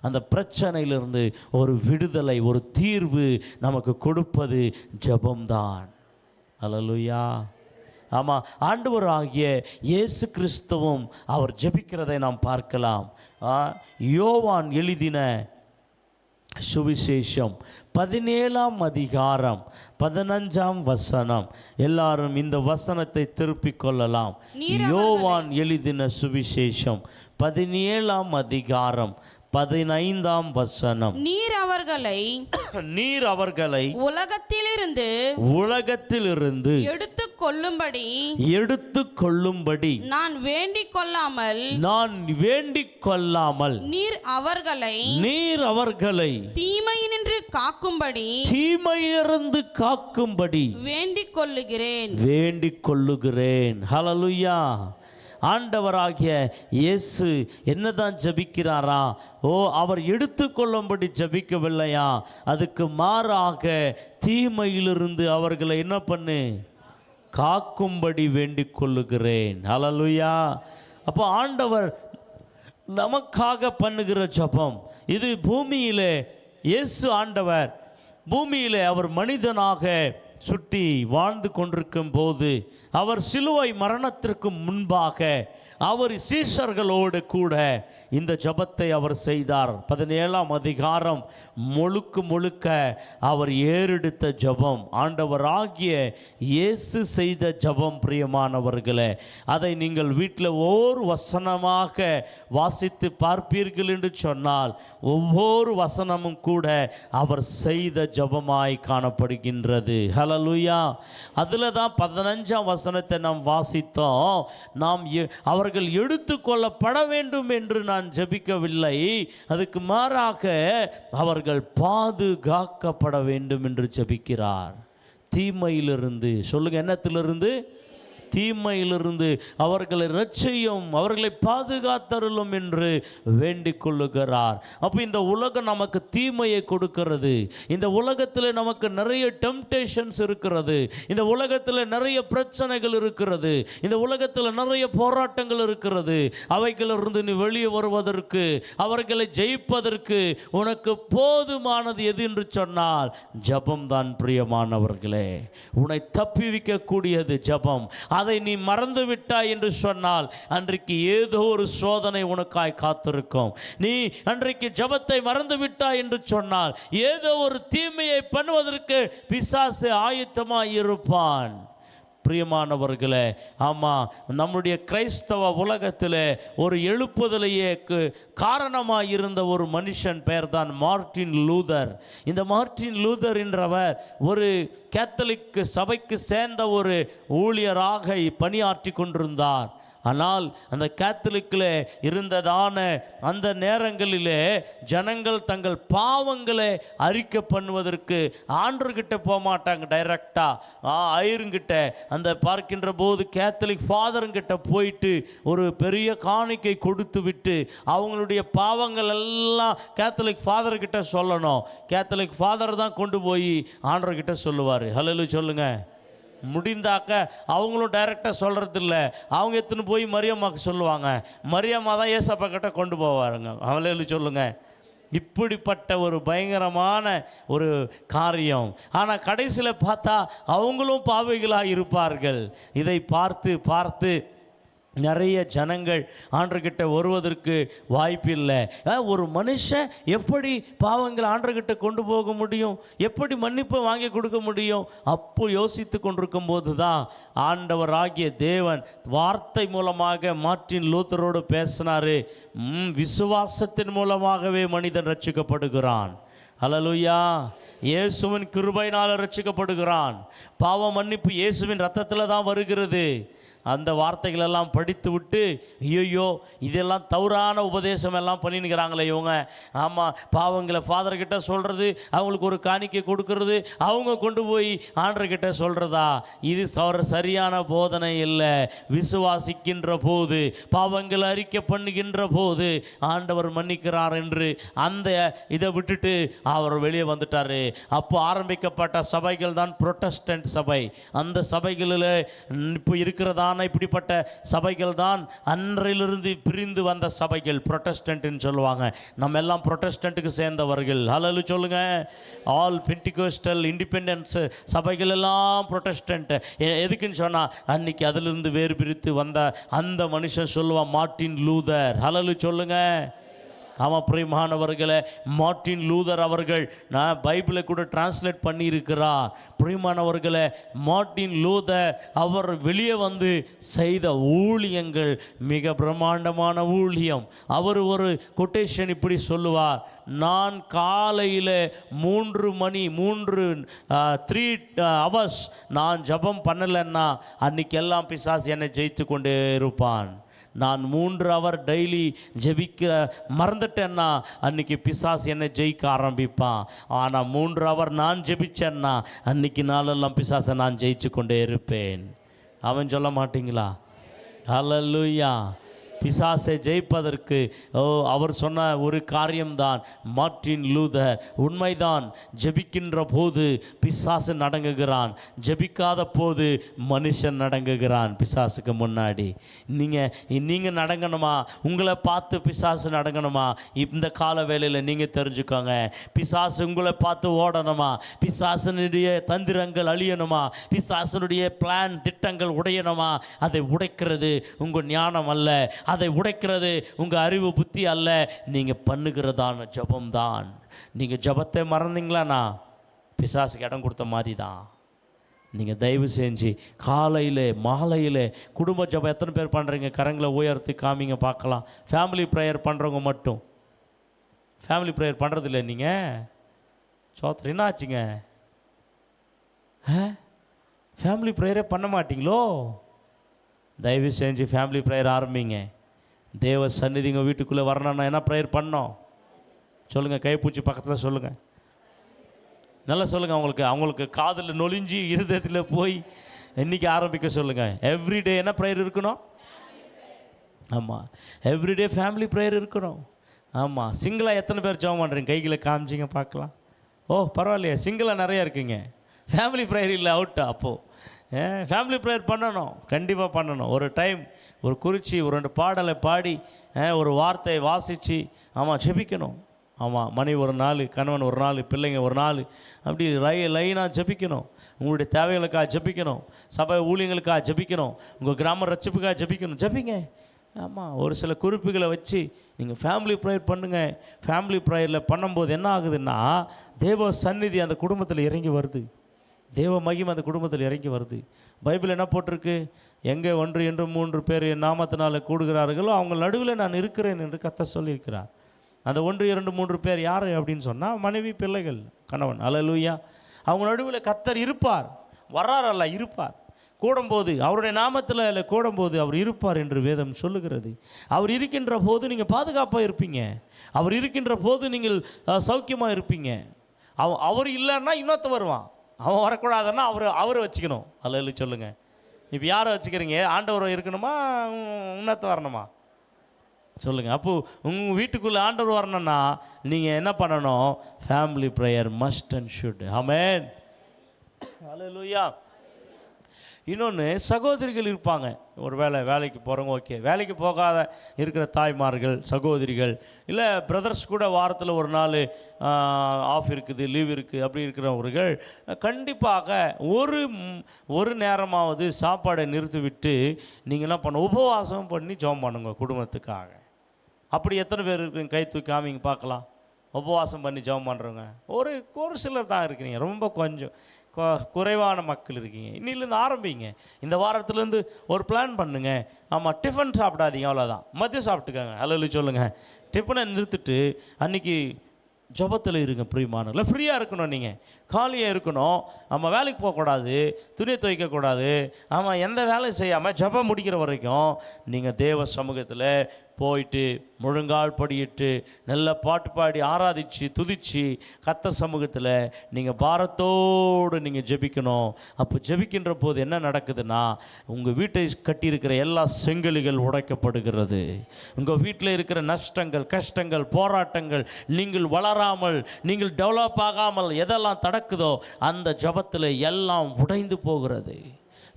அந்த பிரச்சனையிலிருந்து ஒரு விடுதலை, ஒரு தீர்வு நமக்கு கொடுப்பது ஜெபம்தான். அல்லேலூயா. ஆமாம், ஆண்டவராகிய இயேசு கிறிஸ்துவும் அவர் ஜெபிக்கிறதை நாம் பார்க்கலாம். யோவான் எழுதின சுவிசேஷம் 17ஆம் அதிகாரம் 15ஆம் வசனம். எல்லாரும் இந்த வசனத்தை திருப்பிக் கொள்ளலாம். யோவான் எழுதின சுவிசேஷம் 17ஆம் அதிகாரம் 15ஆம் வசனம். நீர் அவர்களை உலகத்திலிருந்து எடுத்துக் கொள்ளும்படி நான் வேண்டிக் கொள்ளாமல் நீர் அவர்களை தீமையினின்று காக்கும்படி வேண்டிக் கொள்ளுகிறேன். ஹல்லேலூயா. ஆண்டவராகிய இயேசு என்னதான் ஜபிக்கிறாரா? அவர் எடுத்துக்கொள்ளும்படி ஜபிக்கவில்லையா? அதுக்கு மாறாக தீமையிலிருந்து அவர்களை என்ன பண்ணு? காக்கும்படி வேண்டிக் கொள்ளுகிறேன். ஹல்லேலூயா. அப்போ ஆண்டவர் நமக்காக பண்ணுகிற ஜபம் இது. பூமியிலே இயேசு ஆண்டவர் பூமியிலே அவர் மனிதனாக சுற்றி வாழ்ந்து கொண்டிருக்கும் போது, அவர் சிலுவை மரணத்திற்கு முன்பாக அவர் சீஷர்களோடு கூட இந்த ஜபத்தை அவர் செய்தார். 17ஆம் அதிகாரம் முழுக்க அவர் ஏறெடுத்த ஜபம், ஆண்டவராகிய இயேசு செய்த ஜபம். பிரியமானவர்களே, அதை நீங்கள் வீட்டில் ஒவ்வொரு வசனமாக வாசித்து பார்ப்பீர்கள் என்று சொன்னால், ஒவ்வொரு வசனமும் கூட அவர் செய்த ஜபமாய் காணப்படுகின்றது. ஹல்லேலூயா. அதில் தான் 15ஆம் வசனத்தை நாம் வாசித்தோம். அவர்கள் எடுத்துக்கொள்ளப்பட வேண்டும் என்று நான் ஜெபிக்கவில்லை, அதுக்கு மாறாக அவர்கள் பாதுகாக்கப்பட வேண்டும் என்று ஜெபிக்கிறார். தீமையிலிருந்து சொல்லுங்க, என்னத்திலிருந்து? தீமையிலிருந்து அவர்களை ரட்சியும், அவர்களை பாதுகாத்தருளும் என்று வேண்டிக் கொள்ளுகிறார். அப்போ இந்த உலகம் நமக்கு தீமையை கொடுக்கிறது. இந்த உலகத்தில் நமக்கு நிறைய டெம்டேஷன்ஸ் இருக்கிறது. இந்த உலகத்தில் நிறைய பிரச்சனைகள் இருக்கிறது. இந்த உலகத்தில் நிறைய போராட்டங்கள் இருக்கிறது. அவைகளிலிருந்து நீ வெளியே வருவதற்கு, அவர்களை ஜெயிப்பதற்கு உனக்கு போதுமானது எது என்று சொன்னால் ஜபம்தான். பிரியமானவர்களே, உன்னை தப்பிவிக்க கூடியது ஜபம். அதை நீ மறந்து விட்டாய் என்று சொன்னால் அன்றைக்கு ஏதோ ஒரு சோதனை உனக்காய் காத்திருக்கும். நீ அன்றைக்கு ஜபத்தை மறந்து விட்டாய் என்று சொன்னால் ஏதோ ஒரு தீமையை பண்ணுவதற்கு பிசாசு ஆயத்தமாய் இருப்பான். பிரியமானவர்களே, ஆமாம், நம்முடைய கிறிஸ்தவ உலகத்தில் ஒரு எழுப்புதலையே காரணமாக இருந்த ஒரு மனுஷன் பெயர் தான் மார்ட்டின் லூதர். இந்த மார்ட்டின் லூதர் என்றவர் ஒரு கேத்தலிக் சபைக்கு சேர்ந்த ஒரு ஊழியராக பணியாற்றி கொண்டிருந்தார். ஆனால் அந்த கேத்தலிக்கில் இருந்ததான அந்த நேரங்களிலே ஜனங்கள் தங்கள் பாவங்களை அறிக்கை பண்ணுவதற்கு ஆண்டர்கிட்ட போக மாட்டாங்க, டைரக்டாக ஐயருங்கிட்ட. அந்த பார்க்கின்ற போது கேத்தலிக் ஃபாதருங்கிட்ட போயிட்டு ஒரு பெரிய காணிக்கை கொடுத்து விட்டு அவங்களுடைய பாவங்கள் எல்லாம் கேத்தலிக் ஃபாதர்கிட்ட சொல்லணும். கேத்தலிக் ஃபாதர் தான் கொண்டு போய் ஆண்டர்கிட்ட சொல்லுவார். ஹல்லேலூயா சொல்லுங்க. முடிந்தாக்க அவங்களும் டைரெக்டாக சொல்கிறதில்ல, அவங்க எடுத்துன்னு போய் மரியம்மாவுக்கு சொல்லுவாங்க. மரியம்மா தான் ஏசப்பா கிட்ட கொண்டு போவாருங்க. ஹல்லேலூயா சொல்லுங்க. இப்படிப்பட்ட ஒரு பயங்கரமான ஒரு காரியம். ஆனால் கடைசியில் பார்த்தா அவங்களும் பாவிகளாக இருப்பார்கள். இதை பார்த்து நிறைய ஜனங்கள் ஆண்டர்கிட்ட வருவதற்கு வாய்ப்பில்லை. ஒரு மனுஷன் எப்படி பாவங்கள் ஆண்டர்கிட்ட கொண்டு போக முடியும்? எப்படி மன்னிப்பை வாங்கி கொடுக்க முடியும்? அப்போ யோசித்து கொண்டிருக்கும் போது தான் ஆண்டவராகிய தேவன் வார்த்தை மூலமாக மார்ட்டின் லூத்தரோடு பேசினார். விசுவாசத்தின் மூலமாகவே மனிதன் ரட்சிக்கப்படுகிறான். ஹல்லேலூயா. இயேசுவின் கிருபையினால் ரட்சிக்கப்படுகிறான். பாவ மன்னிப்பு இயேசுவின் ரத்தத்தில் தான் வருகிறது. அந்த வார்த்தைகளெல்லாம் படித்து விட்டு ஐயோ இதெல்லாம் தவறான உபதேசம் எல்லாம் பண்ணினுக்கிறாங்களே இவங்க. ஆமாம், பாவங்களை ஃபாதர்கிட்ட சொல்கிறது, அவங்களுக்கு ஒரு காணிக்கை கொடுக்கறது, அவங்க கொண்டு போய் ஆண்டர்கிட்ட சொல்கிறதா? இது சரியான போதனை இல்லை. விசுவாசிக்கின்ற போது, பாவங்களை அறிக்கை பண்ணுகின்ற போது ஆண்டவர் மன்னிக்கிறார் என்று அந்த இதை விட்டுட்டு அவர் வெளியே வந்துட்டார். அப்போ ஆரம்பிக்கப்பட்ட சபைகள் தான் புரொட்டஸ்டன்ட் சபை. அந்த சபைகளில் இப்போ இருக்கிறதான இப்படிப்பட்ட சபைகள் தான் அன்றையிலிருந்து பிரிந்து வந்த சபைகள், புரொட்டஸ்டன்ட்னு சொல்லுவாங்க. நம்ம எல்லாம் புரொட்டஸ்டன்ட்டுக்கு சேர்ந்தவர்கள். ஹல்லேலூயா சொல்லுங்க. ஆல் பென்டிகோஸ்டல் இண்டிபெண்டன்ஸ் சபைகள் எல்லாம் புரொட்டஸ்டன்ட். எதுக்குன்னு சொன்னால் அன்னைக்கு அதிலிருந்து வேறு பிரித்து வந்த அந்த மனுஷன் சொல்லுவான் மார்ட்டின் லூதர். ஹல்லேலூயா சொல்லுங்க. ஆமாம் பிரியமானவர்களே, மார்ட்டின் லூதர் அவர்கள் நான் பைபிளை கூட டிரான்ஸ்லேட் பண்ணியிருக்கிறார். பிரியமானவர்களே, மார்ட்டின் லூதர் அவர் வெளியே வந்து செய்த ஊழியங்கள் மிக பிரம்மாண்டமான ஊழியம். அவர் ஒரு கொட்டேஷன் இப்படி சொல்லுவார், நான் காலையில் 3 ஹவர்ஸ் நான் ஜபம் பண்ணலைன்னா அன்றைக்கி எல்லாம் பிசாசு என்னை ஜெயித்து கொண்டே இருப்பான். நான் 3 ஹவர் டெய்லி ஜெபிக்க மறந்துட்டேன்னா அன்றைக்கி பிசாசு என்னை ஜெயிக்க ஆரம்பிப்பான். ஆனால் 3 ஹவர் நான் ஜெபிச்சேன்னா அன்றைக்கி நாளெல்லாம் பிசாசை நான் ஜெயிச்சு கொண்டே இருப்பேன். அவன் சொல்ல மாட்டீங்களா? ஹல்லேலூயா. பிசாசை ஜெயிப்பதற்கு அவர் சொன்ன ஒரு காரியம்தான் மார்ட்டின் லூதர். உண்மைதான், ஜெபிக்கின்ற போது பிசாசு நடங்குகிறான், ஜெபிக்காத போது மனுஷன் நடங்குகிறான். பிசாசுக்கு முன்னாடி நீங்கள் நடங்கணுமா? உங்களை பார்த்து பிசாசு நடங்கணுமா? இந்த கால வேளையில் நீங்கள் தெரிஞ்சுக்கோங்க. பிசாசு உங்களை பார்த்து ஓடணுமா? பிசாசனுடைய தந்திரங்கள் அழியணுமா? பிசாசனுடைய பிளான் திட்டங்கள் உடையணுமா? அதை உடைக்கிறது உங்கள் ஞானம் அல்ல, அதை உடைக்கிறது உங்கள் அறிவு புத்தி அல்ல, நீங்கள் பண்ணுகிறதான ஜபம்தான். நீங்கள் ஜபத்தை மறந்தீங்களாண்ணா பிசாசுக்கு இடம் கொடுத்த மாதிரி தான். நீங்கள் தயவு செஞ்சு காலையில் மாலையில் குடும்ப ஜபம் எத்தனை பேர் பண்ணுறீங்க? கரங்களை உயர்த்தி காமிங்க பார்க்கலாம். ஃபேமிலி ப்ரேயர் பண்ணுறவங்க மட்டும். ஃபேமிலி ப்ரேயர் பண்ணுறதில்ல நீங்கள்? சோத்திரம் என்ன ஆச்சுங்க? ஃபேமிலி ப்ரேயரே பண்ண மாட்டிங்களோ? தயவு செஞ்சு ஃபேமிலி ப்ரேயர் ஆரம்பிங்க. தேவ சந்நிதி உங்கள் வீட்டுக்குள்ளே வரணும்னா என்ன ப்ரேயர் பண்ணோம் சொல்லுங்கள்? கைப்பூச்சி பக்கத்தில் சொல்லுங்கள், நல்லா சொல்லுங்கள். அவங்களுக்கு காதில் நொழிஞ்சி இருதயத்தில் போய் இன்றைக்கி ஆரம்பிக்க சொல்லுங்கள். எவ்ரிடே என்ன ப்ரேயர் இருக்கணும்? ஆமாம், எவ்ரிடே ஃபேமிலி ப்ரேயர் இருக்கணும். ஆமாம். சிங்கிளாக எத்தனை பேர் ஜெபம் பண்ணுறீங்க? கைகளை காமிச்சிங்க பார்க்கலாம். ஓ பரவாயில்லையே, சிங்கிளாக நிறையா இருக்கீங்க. ஃபேமிலி ப்ரேயர் இல்லை, அவுட்டா? அப்போது ஃபேமிலி ப்ரேயர் பண்ணணும், கண்டிப்பாக பண்ணணும். ஒரு டைம் ஒரு குறிச்சி ஒரு 2 பாடலை பாடி ஒரு வார்த்தையை வாசித்து ஆமாம் ஜெபிக்கணும். ஆமாம், மனைவி ஒரு நாள், கணவன் ஒரு நாள், பிள்ளைங்க ஒரு நாள், அப்படி லைனாக ஜெபிக்கணும். உங்களுடைய தேவைகளுக்காக ஜெபிக்கணும், சபை ஊழியங்களுக்காக ஜெபிக்கணும், உங்கள் கிராம ரட்சிப்புக்காக ஜெபிக்கணும். ஜெபிங்க. ஆமாம், ஒரு சில குறிப்புகளை வச்சு நீங்கள் ஃபேமிலி ப்ரேயர் பண்ணுங்கள். ஃபேமிலி ப்ரேயரில் பண்ணும்போது என்ன ஆகுதுன்னா தேவ சந்நிதி அந்த குடும்பத்தில் இறங்கி வருது, தேவ மகிமை அந்த குடும்பத்தில் இறங்கி வருது. பைபிள் என்ன போட்டிருக்கு? எங்கே 1 2 3 பேர் என் நாமத்தினால கூடுகிறார்களோ அவங்க நடுவில் நான் இருக்கிறேன் என்று கர்த்தர் சொல்லியிருக்கிறார். அந்த 1 2 3 பேர் யார் அப்படின்னு சொன்னால் மனைவி, பிள்ளைகள், கணவன். அல்லேலூயா. அவங்க நடுவில் கர்த்தர் இருப்பார். வர்றார் அல்ல, இருப்பார். கூடும்போது அவருடைய நாமத்தில் இல்லை, கூடும்போது அவர் இருப்பார் என்று வேதம் சொல்லுகிறது. அவர் இருக்கின்ற போது நீங்கள் பாதுகாப்பாக இருப்பீங்க. அவர் இருக்கின்ற போது நீங்கள் சௌக்கியமாக இருப்பீங்க. அவர் இல்லைன்னா இன்னொருத்த வருவான். அவன் வரக்கூடாதுன்னா அவரை வச்சுக்கணும். அல்லேலூயா சொல்லுங்கள். இப்போ யாரை வச்சுக்கிறீங்க? ஆண்டவர் இருக்கணுமா, இன்னொருத்த வரணுமா? சொல்லுங்கள். அப்போது உங்கள் வீட்டுக்குள்ளே ஆண்டவர் வரணும்னா நீங்கள் என்ன பண்ணணும்? Family prayer must and should. Amen. Alleluia. இன்னொன்று, சகோதரிகள் இருப்பாங்க. ஒரு வேலைக்கு போகிறவங்க ஓகே, வேலைக்கு போகாத இருக்கிற தாய்மார்கள், சகோதரிகள், இல்லை பிரதர்ஸ் கூட வாரத்தில் ஒரு நாள் ஆஃப் இருக்குது, லீவ் இருக்குது, அப்படி இருக்கிறவர்கள் கண்டிப்பாக ஒரு நேரமாவது சாப்பாடை நிறுத்திவிட்டு நீங்கள் என்ன பண்ண, உபவாசம் பண்ணி ஜெபம் பண்ணுங்க குடும்பத்துக்காக. அப்படி எத்தனை பேர் இருக்குங்க? கை தூக்கி காமிங்க பார்க்கலாம். உபவாசம் பண்ணி ஜெபம் பண்ணுறவங்க ஒரு சிலர் தான் இருக்கிறீங்க, ரொம்ப கொஞ்சம் குறைவான மக்கள் இருக்கீங்க. இன்னிலேருந்து ஆரம்பிங்க. இந்த வாரத்துலேருந்து ஒரு பிளான் பண்ணுங்க. ஆமாம், டிஃபன் சாப்பிடாதீங்க, அவ்வளோதான். மதியம் சாப்பிட்டுக்கோங்க. அல்லேலூயா சொல்லுங்கள். டிஃபனை நிறுத்திட்டு அன்றைக்கி ஜபத்தில் இருங்க பிரியமானவர்களே. ஃப்ரீயாக இருக்கணும், நீங்கள் காலியாக இருக்கணும். நம்ம வேலைக்கு போகக்கூடாது, துணியை துவைக்கக்கூடாது. ஆமாம், எந்த வேலையும் செய்யாமல் ஜபம் முடிக்கிற வரைக்கும் நீங்கள் தேவ சமூகத்தில் போயிட்டு முழங்கால் படியிட்டு நல்ல பாட்டு பாடி ஆராதித்து துதித்து கர்த்தர் சமூகத்தில் நீங்கள் பாரத்தோடு நீங்கள் ஜெபிக்கணும். அப்போ ஜெபிக்கின்ற போது என்ன நடக்குதுன்னா, உங்கள் வீட்டை கட்டியிருக்கிற எல்லா செங்கல்கள் உடைக்கப்படுகிறது. உங்கள் வீட்டில் இருக்கிற நஷ்டங்கள், கஷ்டங்கள், போராட்டங்கள், நீங்கள் வளராமல், நீங்கள் டெவலப் ஆகாமல் எதெல்லாம் தடக்குதோ அந்த ஜபத்தில் எல்லாம் உடைந்து போகிறது.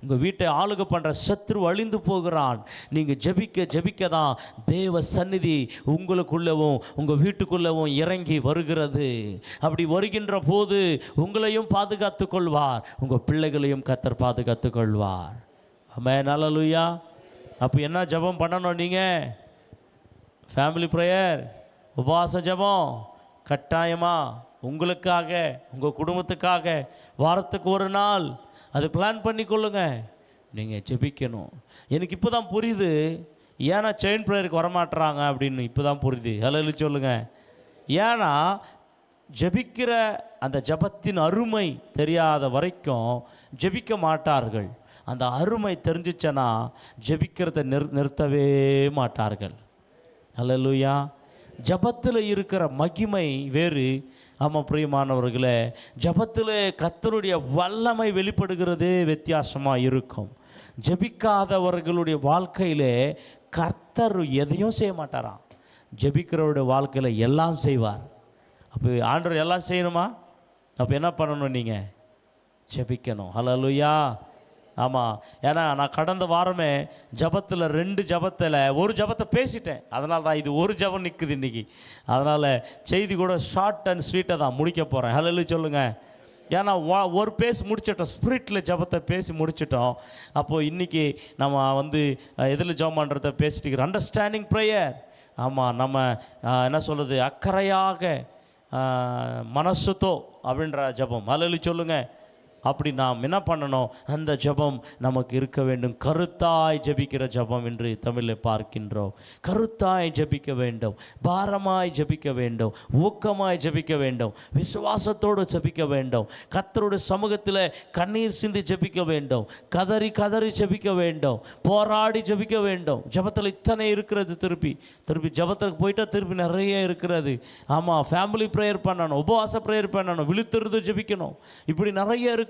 உங்கள் வீட்டை ஆளுகை பண்ணுற சத்ரு அழிந்து போகிறான். நீங்கள் ஜெபிக்க ஜெபிக்க தான் தேவ சந்நிதி உங்களுக்குள்ளவும் உங்கள் வீட்டுக்குள்ளவும் இறங்கி வருகிறது. அப்படி வருகின்ற போது உங்களையும் பாதுகாத்து கொள்வார், உங்கள் பிள்ளைகளையும் கர்த்தர் பாதுகாத்து கொள்வார். ஆமென், அல்லேலூயா. அப்போ என்ன ஜெபம் பண்ணணும்? நீங்கள் ஃபேமிலி ப்ரேயர், உபவாச ஜெபம் கட்டாயமாக உங்களுக்காக, உங்கள் குடும்பத்துக்காக வாரத்துக்கு ஒரு நாள் அது பிளான் பண்ணி கொள்ளுங்க. நீங்கள் ஜெபிக்கணும். எனக்கு இப்போ தான் புரியுது ஏன்னா செயின் ப்ரேயருக்கு வரமாட்டுறாங்க அப்படின்னு. இப்போ தான் புரியுது. ஹல்லேலூயா சொல்லுங்கள். ஏன்னா ஜெபிக்கிற அந்த ஜபத்தின் அருமை தெரியாத வரைக்கும் ஜெபிக்க மாட்டார்கள். அந்த அருமை தெரிஞ்சிச்சனா ஜெபிக்கிறத நிறுத்தவே மாட்டார்கள். ஹல்லேலூயா. ஜபத்தில் இருக்கிற மகிமை வேறு. ஆமாம் பிரியமானவர்களே, ஜபத்தில் கர்த்தருடைய வல்லமை வெளிப்படுகிறதே வித்தியாசமாக இருக்கும். ஜெபிக்காதவர்களுடைய வாழ்க்கையிலே கர்த்தர் எதையும் செய்ய மாட்டாராம். ஜெபிக்கிறவருடைய வாழ்க்கையில் எல்லாம் செய்வார். அப்போ ஆண்டவர் எல்லாம் செய்யணுமா? அப்போ என்ன பண்ணணும்? நீங்கள் ஜெபிக்கணும். ஹல்லேலூயா. ஆமாம், ஏன்னா நான் கடந்த வாரமே ஜபத்தில் 2 ஜபத்தில் ஒரு ஜபத்தை பேசிட்டேன். அதனால தான் இது ஒரு ஜபம் நிற்குது இன்றைக்கி. அதனால் செய்தி கூட ஷார்ட் அண்ட் ஸ்வீட்டாக தான் முடிக்க போகிறேன். ஹல்லேலூயா சொல்லுங்கள். ஏன்னா ஒரு பேசி முடிச்சிட்டோம், ஸ்பிரிட்டில் ஜபத்தை பேசி முடிச்சிட்டோம். அப்போது இன்றைக்கி நம்ம எதில் ஜபம் பண்ணுறத பேசிட்டு அண்டர்ஸ்டாண்டிங் ப்ரேயர். ஆமாம், நம்ம என்ன சொல்கிறது, அக்கறையாக மனசுத்தோ அப்படின்ற ஜபம். ஹல்லேலூயா சொல்லுங்கள். அப்படி நாம் என்ன பண்ணணும்? அந்த ஜபம் நமக்கு இருக்க வேண்டும். கருத்தாய் ஜபிக்கிற ஜபம் என்று தமிழில் பார்க்கின்றோம். கருத்தாய் ஜபிக்க வேண்டும், பாரமாய் ஜபிக்க வேண்டும், ஊக்கமாய் ஜபிக்க வேண்டும், விசுவாசத்தோடு ஜபிக்க வேண்டும், கர்த்தருடைய சமூகத்தில் கண்ணீர் சிந்தி ஜபிக்க வேண்டும், கதறி கதறி ஜபிக்க வேண்டும், போராடி ஜபிக்க வேண்டும். ஜபத்தில் இத்தனை இருக்கிறது. திருப்பி ஜபத்துக்கு போயிட்டா திருப்பி நிறைய இருக்கிறது. ஆமாம், ஃபேமிலி ப்ரேயர் பண்ணணும், உபவாச ப்ரேயர் பண்ணணும், விழித்திருந்து ஜபிக்கணும், இப்படி நிறைய இருக்கிறது.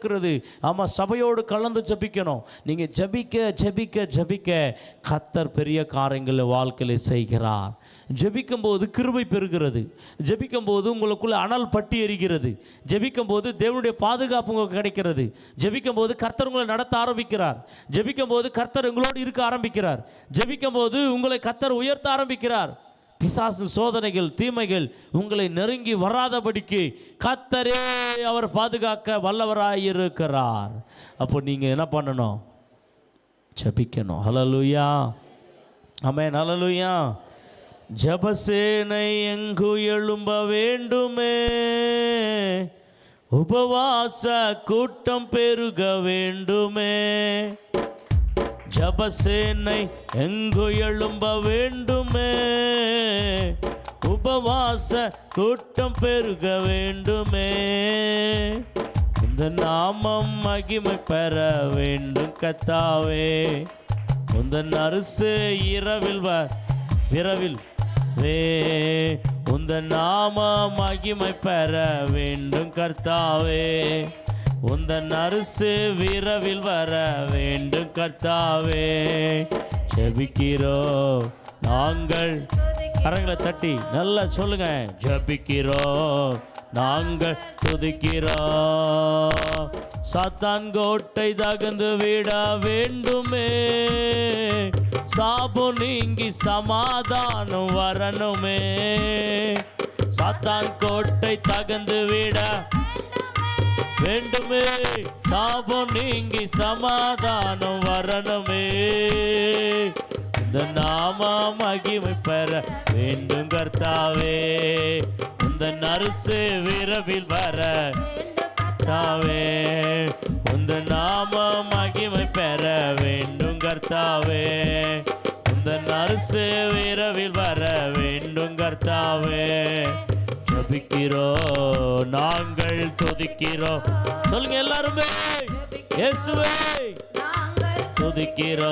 ஆமாம், சபையோடு கலந்து ஜபிக்கணும். நீங்கள் ஜபிக்க ஜபிக்க ஜபிக்க கர்த்தர் பெரிய காரியங்களை வாழ்க்கையில் செய்கிறார். ஜபிக்கும் போது கிருபை பெறுகிறது. ஜபிக்கும் போது உங்களுக்குள்ள அனல் பட்டி எரிகிறது. ஜபிக்கும் போது தேவனுடைய பாதுகாப்பு உங்களுக்கு கிடைக்கிறது. ஜபிக்கும் போது கர்த்தர் உங்களை நடத்த ஆரம்பிக்கிறார். ஜபிக்கும் போது கர்த்தர் உங்களோடு இருக்க ஆரம்பிக்கிறார். ஜபிக்கும் போது உங்களை கர்த்தர் உயர்த்த ஆரம்பிக்கிறார். பிசாசு சோதனைகள், தீமைகள் உங்களை நெருங்கி வராதபடிக்கு கர்த்தரே அவர் பாதுகாக்க வல்லவராயிருக்கிறார். அப்போ நீங்கள் என்ன பண்ணணும்? ஜபிக்கணும். ஹல்லேலூயா. ஆமென், ஹல்லேலூயா. ஜபசேனை எங்கு எழும்ப வேண்டுமே, உபவாச கூட்டம் பெருக வேண்டுமே. ஜபசேனை எங்கு எழும்ப வேண்டுமே, உபவாச கூட்டம் பெருக வேண்டுமே. இந்த நாமம் மகிமை பெற வேண்டும் கர்த்தாவே. உந்தன் அரசு இரவில் உந்தன் நாம மகிமை பெற வேண்டும் கர்த்தாவே. உந்தன் அரசு விரைவில் வர வேண்டும் கர்த்தாவே. ஜெபிக்கிறோம் நாங்கள். கரங்களை தட்டி நல்லா சொல்லுங்க. ஜெபிக்கிறோம் நாங்கள், துதிக்கிறோம். சாத்தான் கோட்டை தகர்ந்து விட வேண்டுமே, சாபு நீங்கி சமாதானம் வரணுமே. சாத்தான் கோட்டை தகர்ந்து விட வேண்டுமே, சாபம் நீங்கி சமாதானம் வரணுமே. இந்த நாம மகிமை பெற வேண்டும் கர்த்தாவே. இந்த அரசு விரைவில் வர கர்த்தாவே. இந்த நாம மகிமை பெற வேண்டும் கர்த்தாவே. இந்த அரசு விரைவில் வர வேண்டும் கர்த்தாவே. ஜெபிக்கிறோம், நாங்கள் துதிக்கிறோம். சொல்லுங்க எல்லாருமே, இயேசுவே துதிக்கிறோம்,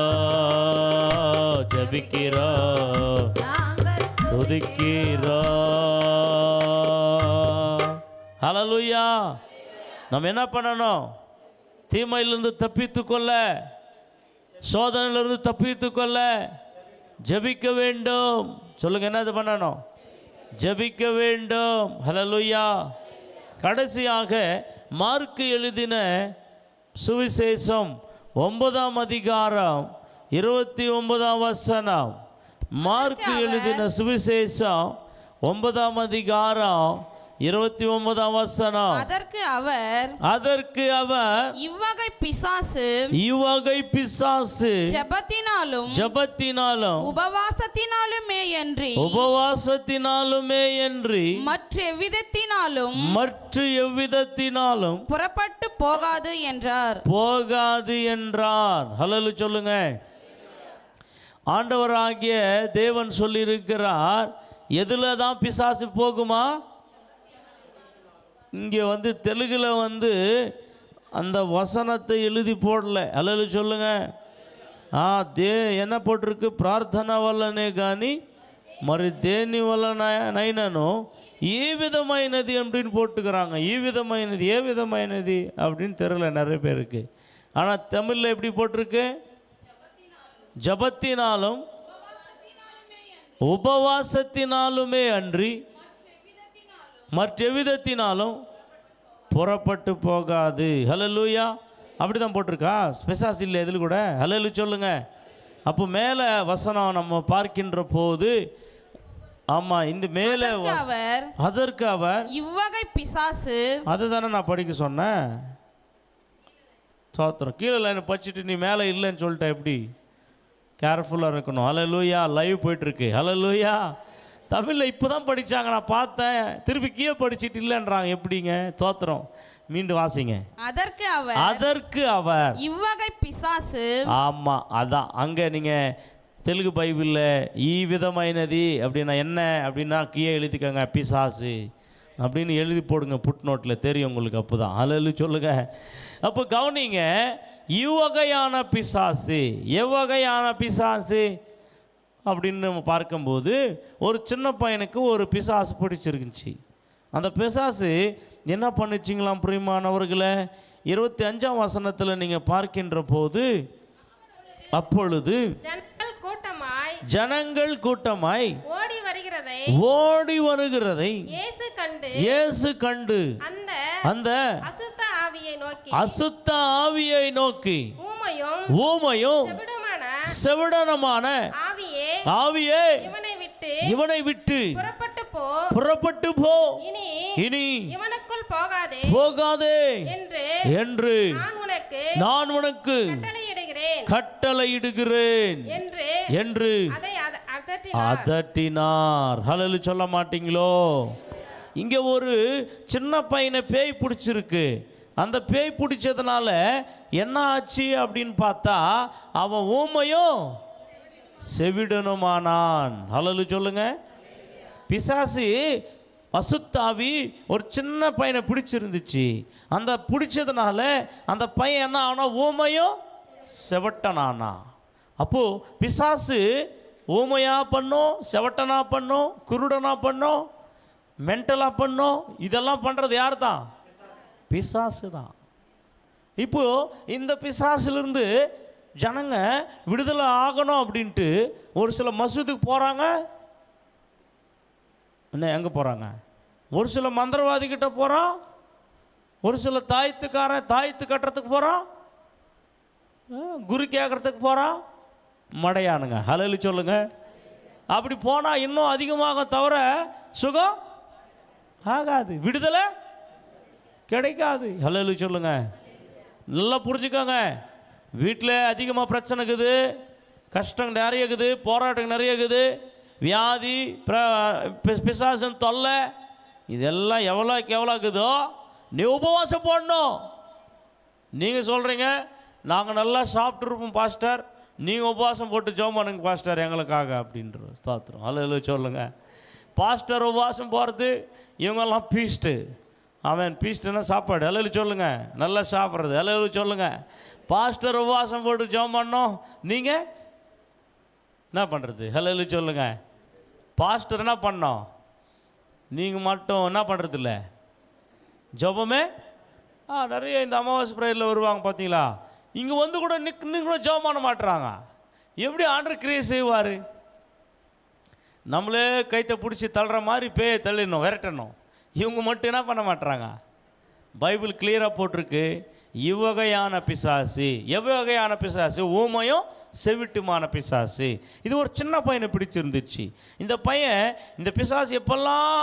ஜெபிக்கிறோம், துதிக்கிறோம். ஹல்லேலூயா. நம்ம என்ன பண்ணணும்? தீமையிலிருந்து தப்பித்து கொள்ள, சோதனையிலிருந்து தப்பித்து கொள்ள ஜெபிக்க வேண்டும். சொல்லுங்க, என்ன பண்ணணும்? ஜெபிக்க வேண்டும். ஹல்லேலூயா. கடைசியாக மார்க்கு எழுதின சுவிசேஷம் 9ஆம் அதிகாரம் 29ஆம் வசனம். மார்க்கு எழுதின சுவிசேஷம் 9ஆம் அதிகாரம் 29ஆம் வசனம். அதற்கு அவர் இவ்வகை பிசாசு ஜெபத்தினாலும் உபவாசத்தினாலுமே அன்றி மற்ற எவ்விதத்தினாலும் புறப்பட்டு போகாது என்றார். ஹல்லேலூயா சொல்லுங்க. ஆண்டவராகிய தேவன் சொல்லியிருக்கிறார், எதுல தான் பிசாசு போகுமா? இங்கே தெலுங்குல அந்த வசனத்தை எழுதி போடல. ஹல்லேலூயா சொல்லுங்க. என்ன போட்டிருக்கு? பிரார்த்தனை వల్లనే కానీ మరి దేని వలనైనను ఏ విధమైనది அப்படின்னு போட்டுக்கிறாங்க. ఏ விதమైనది அப்படின்னு தெரியல நிறைய பேருக்கு. ஆனால் தமிழில் எப்படி போட்டிருக்கு? ஜபத்தினாலும் உபவாசத்தினாலுமே அன்றி மற்றெவ்விதத்தினாலும் புறப்பட்டு போகாது. ஹல்லேலூயா. அப்படி தான் போட்டிருக்கா? ஸ்பெசாஸ் இல்லை இதில் கூட. ஹல்லேலூயா சொல்லுங்க. அப்போ மேலே வசனம் நம்ம பார்க்கின்ற போது, ஆமாம், இந்த மேலே அதற்கு அவர் இவ்வகை பிசாசு, அதுதானே நான் படிக்க சொன்னேன். சோத்திரம். கீழே லைனை படிச்சுட்டு நீ மேலே இல்லைன்னு சொல்லிட்டேன். எப்படி? கேர்ஃபுல்லாக இருக்கணும். ஹல்லேலூயா. லைவ் போயிட்டுருக்கு. ஹல்லேலூயா. தமிழில் இப்போ தான் படித்தாங்க, நான் பார்த்தேன். திருப்பி கீழே படிச்சுட்டு இல்லைன்றாங்க. எப்படிங்க? தோத்திரம். மீண்டும் வாசிங்க. அதற்கு அவர் இவ்வகை பிசாசு. ஆமாம், அதான் அங்கே நீங்கள் தெலுங்கு பைபிளில் ஈ விதமைனதி அப்படின்னா என்ன அப்படின்னா கீழே எழுதிக்கோங்க, பிசாசு அப்படின்னு எழுதி போடுங்க. புட் நோட்டில் தெரியும் உங்களுக்கு. அப்போ தான் ஹல்லேலூயா சொல்லுங்க. அப்போ கவனிங்க, இவ்வகையான பிசாசு, எவ்வகையான பிசாசு அப்படின்னு நம்ம பார்க்கும்போது, ஒரு சின்ன பையனுக்கு ஒரு பிசாசு பிடிச்சிருந்துச்சு. அந்த பிசாசு என்ன பண்ணிச்சிங்களாம் பிரியமானவர்களே? 25ஆம் வசனத்தில் நீங்கள் பார்க்கின்ற போது, அப்பொழுது ஜனங்கள் கூட்டமாய் ஓடி வருகிறதை இயேசு கண்டு அந்த அசுத்த ஆவியை நோக்கி, ஊமையும் செவிடனமான ஆவியே இவனை விட்டு புறப்பட்டு போ, இனி போகாதே என்று நான் உனக்கு கட்டளையிடுகிறேன் என்று அதட்டினார். ஹல்லேலூயா சொல்ல மாட்டீங்களோ? இங்கே ஒரு சின்ன பையனை பேய் பிடிச்சிருக்கு. அந்த பேய் பிடிச்சதுனால என்ன ஆச்சு அப்படின்னு பார்த்தா, அவன் ஊமையும் செவிடனுமானான். ஹல்லேலூயா சொல்லுங்க. பிசாசு அசுத்தாவி ஒரு சின்ன பையனை பிடிச்சிருந்துச்சு. அந்த பிடிச்சதுனால அந்த பையன் என்ன ஆனா? ஊமையும் செவட்டனானா. அப்போது பிசாசு ஊமையா பண்ணும், செவட்டனா பண்ணும், குருடனா பண்ணும், மென்டலாக பண்ணும். இதெல்லாம் பண்ணுறது யார் தான்? பிசாசு தான். இப்போது இந்த பிசாசுலேருந்து ஜனங்க விடுதலை ஆகணும் அப்படின்ட்டு ஒரு சில மசூதுக்கு போகிறாங்க. என்ன எங்கே போகிறாங்க? ஒரு சில மந்திரவாதிக்கிட்ட போகிறான், ஒரு சில தாயத்து கட்டுறதுக்கு போகிறான், குரு கேட்குறதுக்கு போகிறான். மடையானுங்க. ஹல்லேலூயா சொல்லுங்க. அப்படி போனால் இன்னும் அதிகமாக தவிர சுகம் ஆகாது, விடுதலை கிடைக்காது. ஹல்லேலூயா சொல்லுங்க. நல்லா புரிஞ்சுக்கோங்க. வீட்டில் அதிகமாக பிரச்சனை இருக்குது, கஷ்டம் நிறைய இருக்குது, போராட்டம் நிறைய இருக்குது, வியாதி, பிசாசன் தொல்லை, இதெல்லாம் எவ்வளோக்கு எவ்வளோ இருக்குதோ நீ உபவாசம் போடணும். நீங்கள் சொல்கிறீங்க நாங்கள் நல்லா சாப்பிட்ருப்போம் பாஸ்டர், நீங்கள் உபவாசம் போட்டு ஜெபம் பண்ணுங்க பாஸ்டர் எங்களுக்காக அப்படின்ற ஸ்தோத்திரம். ஹல்லேலூயா சொல்லுங்க. பாஸ்டர் உபவாசம் போகிறது, இவங்கெல்லாம் பீஸ்ட்டு. அவன் பீஸ்ட்டுன்னா சாப்பாடு, அல்லது சொல்லுங்கள், நல்லா சாப்பிட்றது, அல்லது சொல்லுங்கள். பாஸ்டர் உபவாசம் போட்டு ஜெபம் பண்ணோம், நீங்கள் என்ன பண்ணுறது? அல்லது சொல்லுங்கள். பாஸ்டர் என்ன பண்ணோம், நீங்கள் மட்டும் என்ன பண்ணுறதில்ல, ஜெபமே. நிறைய இந்த அமாவாசை ப்ரேயரில் வருவாங்க பார்த்தீங்களா, இங்கே வந்து கூட நின்று கூட ஜெபம் பண்ண மாட்டுறாங்க. எப்படி ஆண்டவர் கிரியை செய்வார்? நம்மளே கைத்தை பிடிச்சி தள்ளுற மாதிரி பேயை தள்ளிடணும், விரட்டணும். இவங்க மட்டும் என்ன பண்ண மாட்டுறாங்க? பைபிள் கிளியராக போட்டிருக்கு, இவ்வகையான பிசாசு. எவ்வகையான பிசாசு? ஊமையும் செவிட்டுமான பிசாசு. இது ஒரு சின்ன பையனை பிடிச்சிருந்துச்சு. இந்த பையன் இந்த பிசாசு எப்பெல்லாம்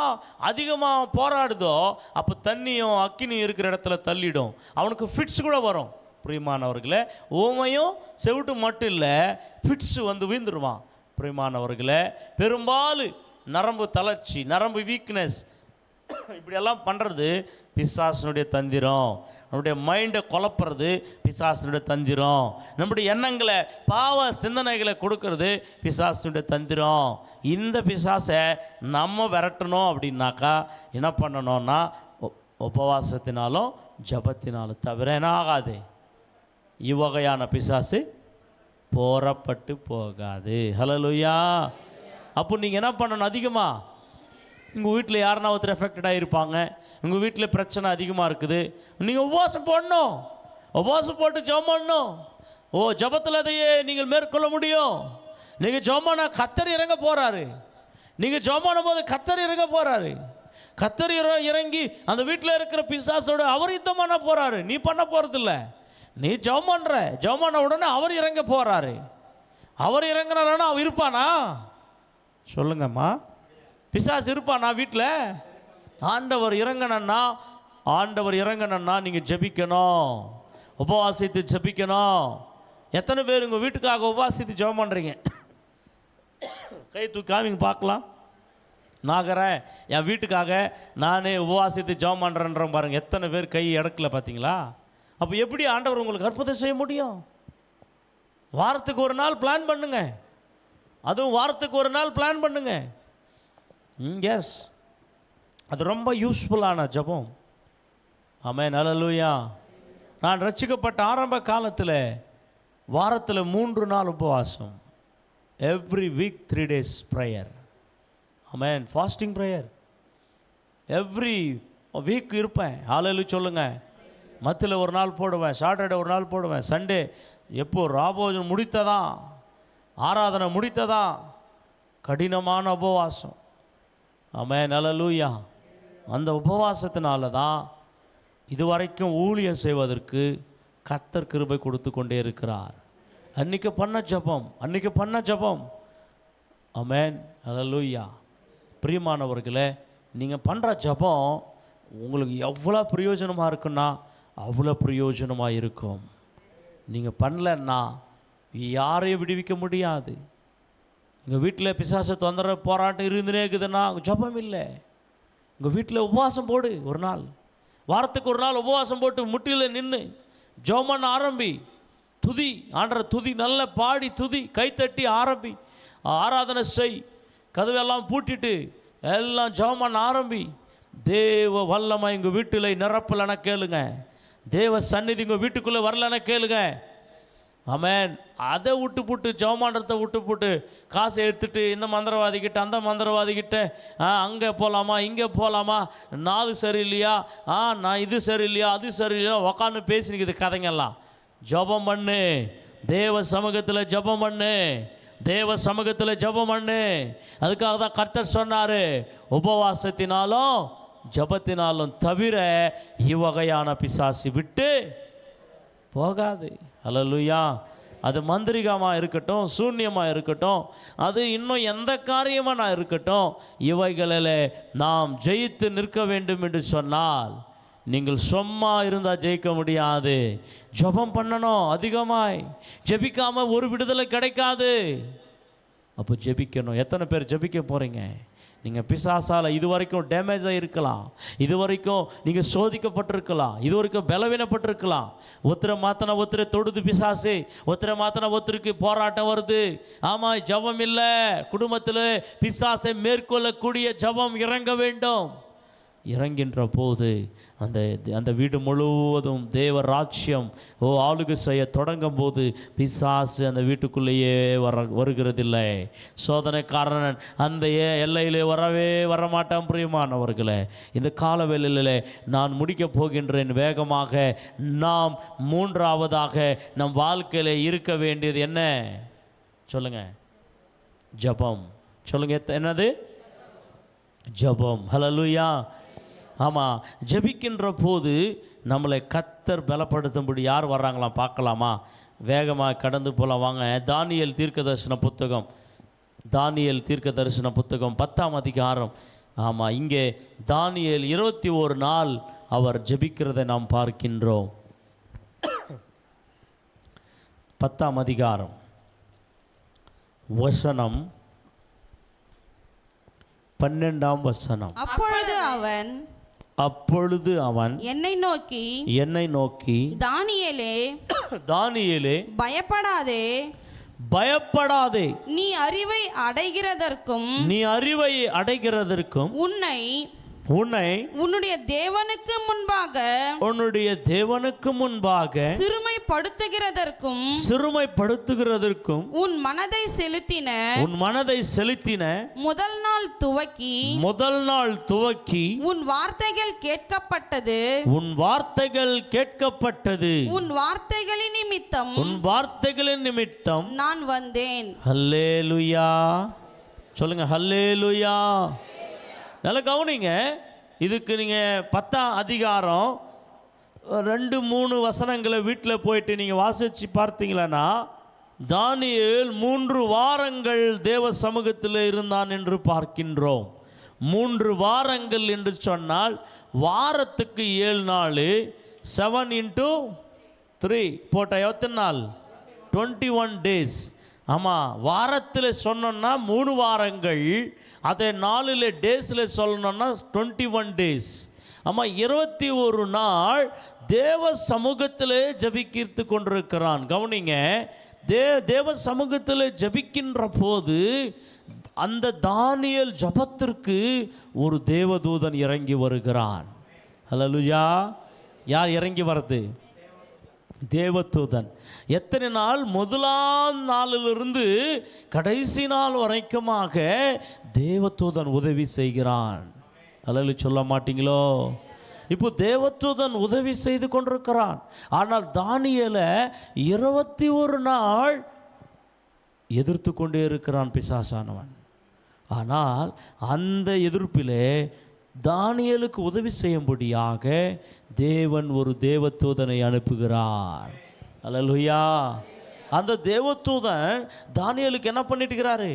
அதிகமாக போராடுதோ அப்போ தண்ணியும் அக்கினியும் இருக்கிற இடத்துல தள்ளிடும். அவனுக்கு ஃபிட்ஸ் கூட வரும். பிரியமானவர்களே, ஊமையும் செவிட்டும் மட்டும் இல்லை, ஃபிட்ஸ் வந்து வீழ்ந்துருவான். பிரியமானவர்களே, பெரும்பாலும் நரம்பு தளர்ச்சி, நரம்பு வீக்னஸ், இப்படியெல்லாம் பண்ணுறது பிசாசனுடைய தந்திரம். நம்முடைய மைண்டை குழப்புறது பிசாசனுடைய தந்திரம். நம்முடைய எண்ணங்களை, பாவ சிந்தனைகளை கொடுக்கறது பிசாசனுடைய தந்திரம். இந்த பிசாசை நம்ம விரட்டணும் அப்படின்னாக்கா என்ன பண்ணணும்னா, உபவாசத்தினாலும் ஜபத்தினாலும் தவிர என்ன ஆகாது, இவ்வகையான பிசாசு போறப்பட்டு போகாது. ஹல்லேலூயா. அப்போ நீங்கள் என்ன பண்ணணும்? அதிகமாக உங்கள் வீட்டில் யாருன்னா ஒருத்தர் எஃபெக்டடாக இருப்பாங்க, உங்கள் வீட்டில் பிரச்சனை அதிகமாக இருக்குது, நீங்கள் உபவாசம் போடணும். உபவாசம் போட்டு ஜெபம் பண்ணணும். ஜெபத்தில் அதையே நீங்கள் மேற்கொள்ள முடியும். நீங்கள் ஜெபம் பண்ண கர்த்தர் இறங்க போகிறாரு. நீங்கள் ஜெபம் பண்ணும்போது கர்த்தர் இறங்க போகிறாரு. கர்த்தர் இறங்கி அந்த வீட்டில் இருக்கிற பிசாசோட அவர் யுத்தம் பண்ண போகிறாரு. நீ பண்ண போகிறதில்ல, நீ ஜெபம் பண்ணுற. ஜெபம் பண்ண உடனே அவர் இறங்க போகிறாரு. அவர் இறங்குறாருன்னா அவன் இருப்பானா? சொல்லுங்கம்மா, பிசாசு இருப்பானா வீட்டில்? ஆண்டவர் இறங்கணும்னா நீங்கள் ஜெபிக்கணும், உபவாசித்து ஜெபிக்கணும். எத்தனை பேர் உங்கள் வீட்டுக்காக உபவாசித்து ஜெபம் பண்ணுறீங்க? கை தூக்கி காமிங்க பார்க்கலாம். நாகறேன், என் வீட்டுக்காக நானே உபவாசித்து ஜெபம் பண்ணுறேன்றேன் பாருங்கள். எத்தனை பேர் கை இடக்கல பார்த்தீங்களா? அப்போ எப்படி ஆண்டவர் உங்களுக்கு அற்புதம் செய்ய முடியும்? வாரத்துக்கு ஒரு நாள் பிளான் பண்ணுங்க. அதுவும் வாரத்துக்கு ஒரு நாள் பிளான் பண்ணுங்க. எஸ், அது ரொம்ப யூஸ்ஃபுல்லான ஜெபம். ஆமென், ஹல்லேலூயா. நான் ரட்சிக்கப்பட்ட ஆரம்ப காலத்தில் வாரத்தில் 3 நாள் உபவாசம். Every week 3 days prayer. Amen, fasting prayer every week இருப்பேன். ஹல்லேலூயா சொல்லுங்கள். மத்தியில் ஒரு நாள் போடுவேன், சாட்டர்டே ஒரு நாள் போடுவேன், சண்டே எப்போ ராபோஜன் முடித்ததான், ஆராதனை முடித்ததான் கடினமான உபவாசம். ஆமென், ஹல்லேலூயா. அந்த உபவாசத்தினால தான் இதுவரைக்கும் ஊழியம் செய்வதற்கு கர்த்தர் கிருபை கொடுத்து கொண்டே இருக்கிறார். அன்றைக்கி பண்ண ஜெபம். ஆமென், ஹல்லேலூயா. பிரியமானவர்களே, நீங்கள் பண்ணுற ஜெபம் உங்களுக்கு எவ்வளோ பிரயோஜனமாக இருக்குன்னா அவ்வளோ பிரயோஜனமாக இருக்கும். நீங்கள் பண்ணலன்னா யாரையும் விடுவிக்க முடியாது. எங்கள் வீட்டில் பிசாசை தொந்தரவு போராட்டம் இருந்துனே இருக்குதுன்னா ஜெபம் இல்லை. உங்கள் வீட்டில் உபவாசம் போடு. ஒரு நாள், வாரத்துக்கு ஒரு நாள் உபவாசம் போட்டு முட்டியில் நின்று ஜெபம் பண்ண ஆரம்பி. துதி, ஆண்டவரை துதி, நல்ல பாடி துதி, கைத்தட்டி ஆரம்பி. ஆராதனை செய். கதவெல்லாம் பூட்டிட்டு எல்லாம் ஜெபம் பண்ண ஆரம்பி. தேவ வல்லமை எங்கள் வீட்டில் நிரப்பலன்னா கேளுங்க. தேவ சந்நிதி உங்கள் வீட்டுக்குள்ளே வரலன்னா கேளுங்க. ஆமென். அதை விட்டு ஜெபமான்றதை விட்டு காசை எடுத்துகிட்டு இந்த மந்திரவாதிக்கிட்ட அந்த மந்திரவாதிக்கிட்ட அங்கே போகலாமா இங்கே போகலாமா, நாது சரியில்லையா, நான் இது சரியில்லையா அது சரியில்லையா உக்காந்து பேசினிக்குது கதைங்கெல்லாம். ஜெபம் பண்ணு, தேவ சமூகத்தில் ஜெபம் பண்ணு, தேவ சமூகத்தில் ஜெபம் பண்ணு. அதுக்காக தான் கர்த்தர் சொன்னார், உபவாசத்தினாலும் ஜெபத்தினாலும் தவிர இவ்வகையான பிசாசு விட்டு போகாது. ஹல்லேலூயா. அது மந்திரிகமாக இருக்கட்டும், சூன்யமாக இருக்கட்டும், அது இன்னும் எந்த காரியமாக இருக்கட்டும், இவைகளில் நாம் ஜெயித்து நிற்க வேண்டும் என்று சொன்னால் நீங்கள் சும்மா இருந்தால் ஜெயிக்க முடியாது. ஜெபம் பண்ணணும் அதிகமாய். ஜெபிக்காமல் ஒரு விடுதலை கிடைக்காது. அப்போ ஜெபிக்கணும். எத்தனை பேர் ஜெபிக்க போகிறீங்க? நீங்கள் பிசாசால் இது வரைக்கும் டேமேஜ் ஆகிருக்கலாம், இது வரைக்கும் நீங்கள் சோதிக்கப்பட்டிருக்கலாம், இது வரைக்கும் பலவீனப்பட்டிருக்கலாம். ஒருத்தரை மாற்றினா ஒருத்தரை தொடுது பிசாசு, ஒருத்தரை மாற்றினா ஒருத்தருக்கு போராட்டம் வருது. ஆமாம், ஜபம் இல்லை. குடும்பத்தில் பிசாசை மேற்கொள்ளக்கூடிய ஜபம் இறங்க வேண்டும். இறங்கின்ற போது அந்த வீடு முழுவதும் தேவ ராஜ்யம் ஆளுகை செய்ய தொடங்கும் போது பிசாசு அந்த வீட்டுக்குள்ளேயே வருகிறதில்லை. சோதனைக்காரன் அந்த எல்லையிலே வரமாட்டான். பிரியமானவர்களே, இந்த காலவேளையில் நான் முடிக்கப் போகின்றேன் வேகமாக. நாம் மூன்றாவதாக நம் வாழ்க்கையில் இருக்க வேண்டியது என்ன சொல்லுங்க? ஜபம். சொல்லுங்க, என்னது? ஜபம். ஹல்லேலூயா. ஆமாம், ஜெபிக்கின்ற போது நம்மளை கர்த்தர் பலப்படுத்தும்படி யார் வர்றாங்களாம் பார்க்கலாமா? வேகமாக கடந்து போகலாம் வாங்க. தானியேல் தீர்க்கதரிசன புத்தகம், தானியேல் தீர்க்கதரிசன புத்தகம் 10ஆம் அதிகாரம். ஆமாம், இங்கே தானியேல் 21 நாள் அவர் ஜெபிக்கிறதை நாம் பார்க்கின்றோம். 10ஆம் அதிகாரம் வசனம் 12ஆம் வசனம். அப்பொழுது அவன் என்னை நோக்கி தானியேலே பயப்படாதே, நீ அறிவை அடைகிறதற்கும் உன்னை உன்னுடைய தேவனுக்கு முன்பாக சிறுமைப்படுத்துகிறதற்கும் உன் மனதை செலுத்தின முதல் நாள் துவக்கி உன் வார்த்தைகள் கேட்கப்பட்டது. உன் வார்த்தைகளின் நிமித்தம் நான் வந்தேன். ஹல்லேலூயா. சொல்லுங்க, ஹல்லேலூயா. நல்லா கவனிங்க. இதுக்கு நீங்கள் 10ஆம் அதிகாரம் 2-3 வசனங்களை வீட்டில் போயிட்டு நீங்கள் வாசித்து பார்த்தீங்களன்னா, தானியேல் 3 வாரங்கள் தேவ சமூகத்தில் இருந்தான் என்று பார்க்கின்றோம். 3 வாரங்கள் என்று சொன்னால் வாரத்துக்கு 7 நாள், 7 × 3 போட்ட எத்தனை நாள்? 21 days. ஆமாம், வாரத்தில் சொன்னோன்னா 3 வாரங்கள், அதை 4 டேஸில் சொல்லணும்னா 21 days. ஆமாம், 21 நாள் தேவ சமூகத்தில் ஜபிக்கிட்டு கொண்டிருக்கிறான். கவனிங்க, தேவ சமூகத்தில் ஜபிக்கின்ற போது அந்த தானியேல் ஜபத்திற்கு ஒரு தேவதூதன் இறங்கி வருகிறான். ஹல்லேலூயா. யார் இறங்கி வருது? தேவதூதன். எத்தனை நாள்? முதலாம் நாளிலிருந்து கடைசி நாள் வரைக்குமாக தேவதூதன் உதவி செய்கிறான். அல்லேலூயா சொல்ல மாட்டீங்களோ? இப்போ தேவதூதன் உதவி செய்து கொண்டிருக்கிறான். ஆனால் தானியேலை 21 நாள் எதிர்த்து கொண்டே இருக்கிறான் பிசாசானவன். ஆனால் அந்த எதிர்ப்பிலே தானியேலுக்கு உதவி செய்யும்படியாக தேவன் ஒரு தேவதூதனை அனுப்புகிறார். அல்லேலூயா. அந்த தேவதூதன் தானியேலுக்கு என்ன பண்ணிட்டு இருக்கிறாரு?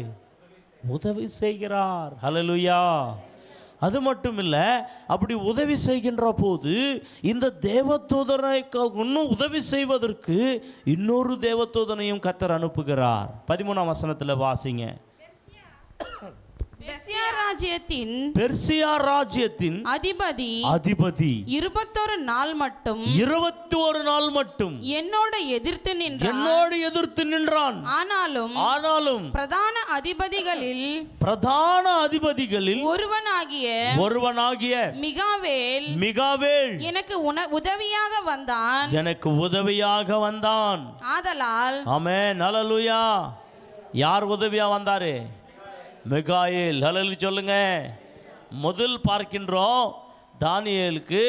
உதவி செய்கிறார். அல்லேலூயா. அது மட்டும் இல்லை, அப்படி உதவி செய்கின்ற போது இந்த தேவதூதனை இன்னும் உதவி செய்வதற்கு இன்னொரு தேவதூதனையும் கர்த்தர் அனுப்புகிறார். 13ஆம் வசனத்தில் வாசிங்க. பெர்சியா ராஜ்யத்தின் அதிபதி 21 நாள் மட்டும் என்னோடு எதிர்த்து நின்றான். ஆனாலும் பிரதான அதிபதிகளில் ஒருவனாகிய மிகாவேல் எனக்கு உதவியாக வந்தான். ஆதலால் ஆமென். ஹல்லேலூயா. யார் உதவியா வந்தாரு? மிகாயேல். ஹல்லேலூயா சொல்லுங்க. முதல் பார்க்கின்றோம், தானியேலுக்கு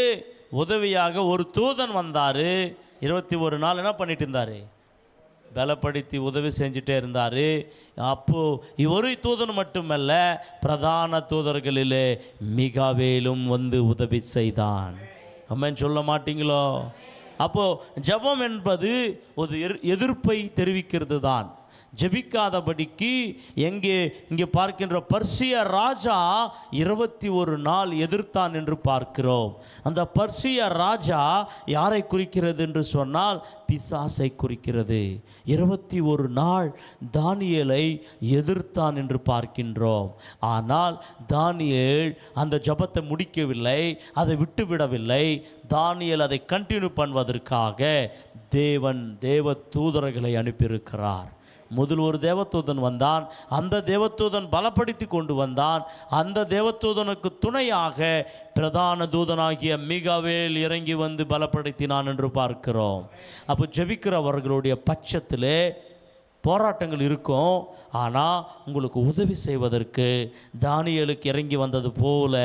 உதவியாக ஒரு தூதன் வந்தார். 21 நாள் என்ன பண்ணிட்டு இருந்தார்? பலப்படுத்தி உதவி செஞ்சுட்டே இருந்தார். அப்போது ஒரு தூதன் மட்டுமல்ல, பிரதான தூதர்களிலே மிகாவேலும் வந்து உதவி செய்தான். ஆமென் சொல்ல மாட்டீங்களோ? அப்போது ஜபம் என்பது ஒரு எதிர்ப்பை தெரிவிக்கிறது தான். ஜெபிக்காதபடிக்கு இங்கே பார்க்கின்ற பர்சிய ராஜா 21 நாள் எதிர்த்தான் என்று பார்க்கிறோம். அந்த பர்சிய ராஜா யாரை குறிக்கிறது என்று சொன்னால் பிசாசை குறிக்கிறது. 21 நாள் தானியேலை எதிர்த்தான் என்று பார்க்கின்றோம். ஆனால் தானியேல் அந்த ஜெபத்தை முடிக்கவில்லை, அதை விட்டுவிடவில்லை. தானியேல் அதை கண்டினியூ பண்ணுவதற்காக தேவ தூதர்களை அனுப்பியிருக்கிறார். முதல் ஒரு தேவதூதன் வந்தான், அந்த தேவதூதன் பலப்படுத்தி கொண்டு வந்தான். அந்த தேவதூதனுக்கு துணையாக பிரதான தூதனாகிய மிகாவேல் இறங்கி வந்து பலப்படுத்தினான் என்று பார்க்கிறோம். அப்போ ஜெபிக்கிறவர்களுடைய பட்சத்திலே போராட்டங்கள் இருக்கும், ஆனால் உங்களுக்கு உதவி செய்வதற்கு தானியேலுக்கு இறங்கி வந்தது போல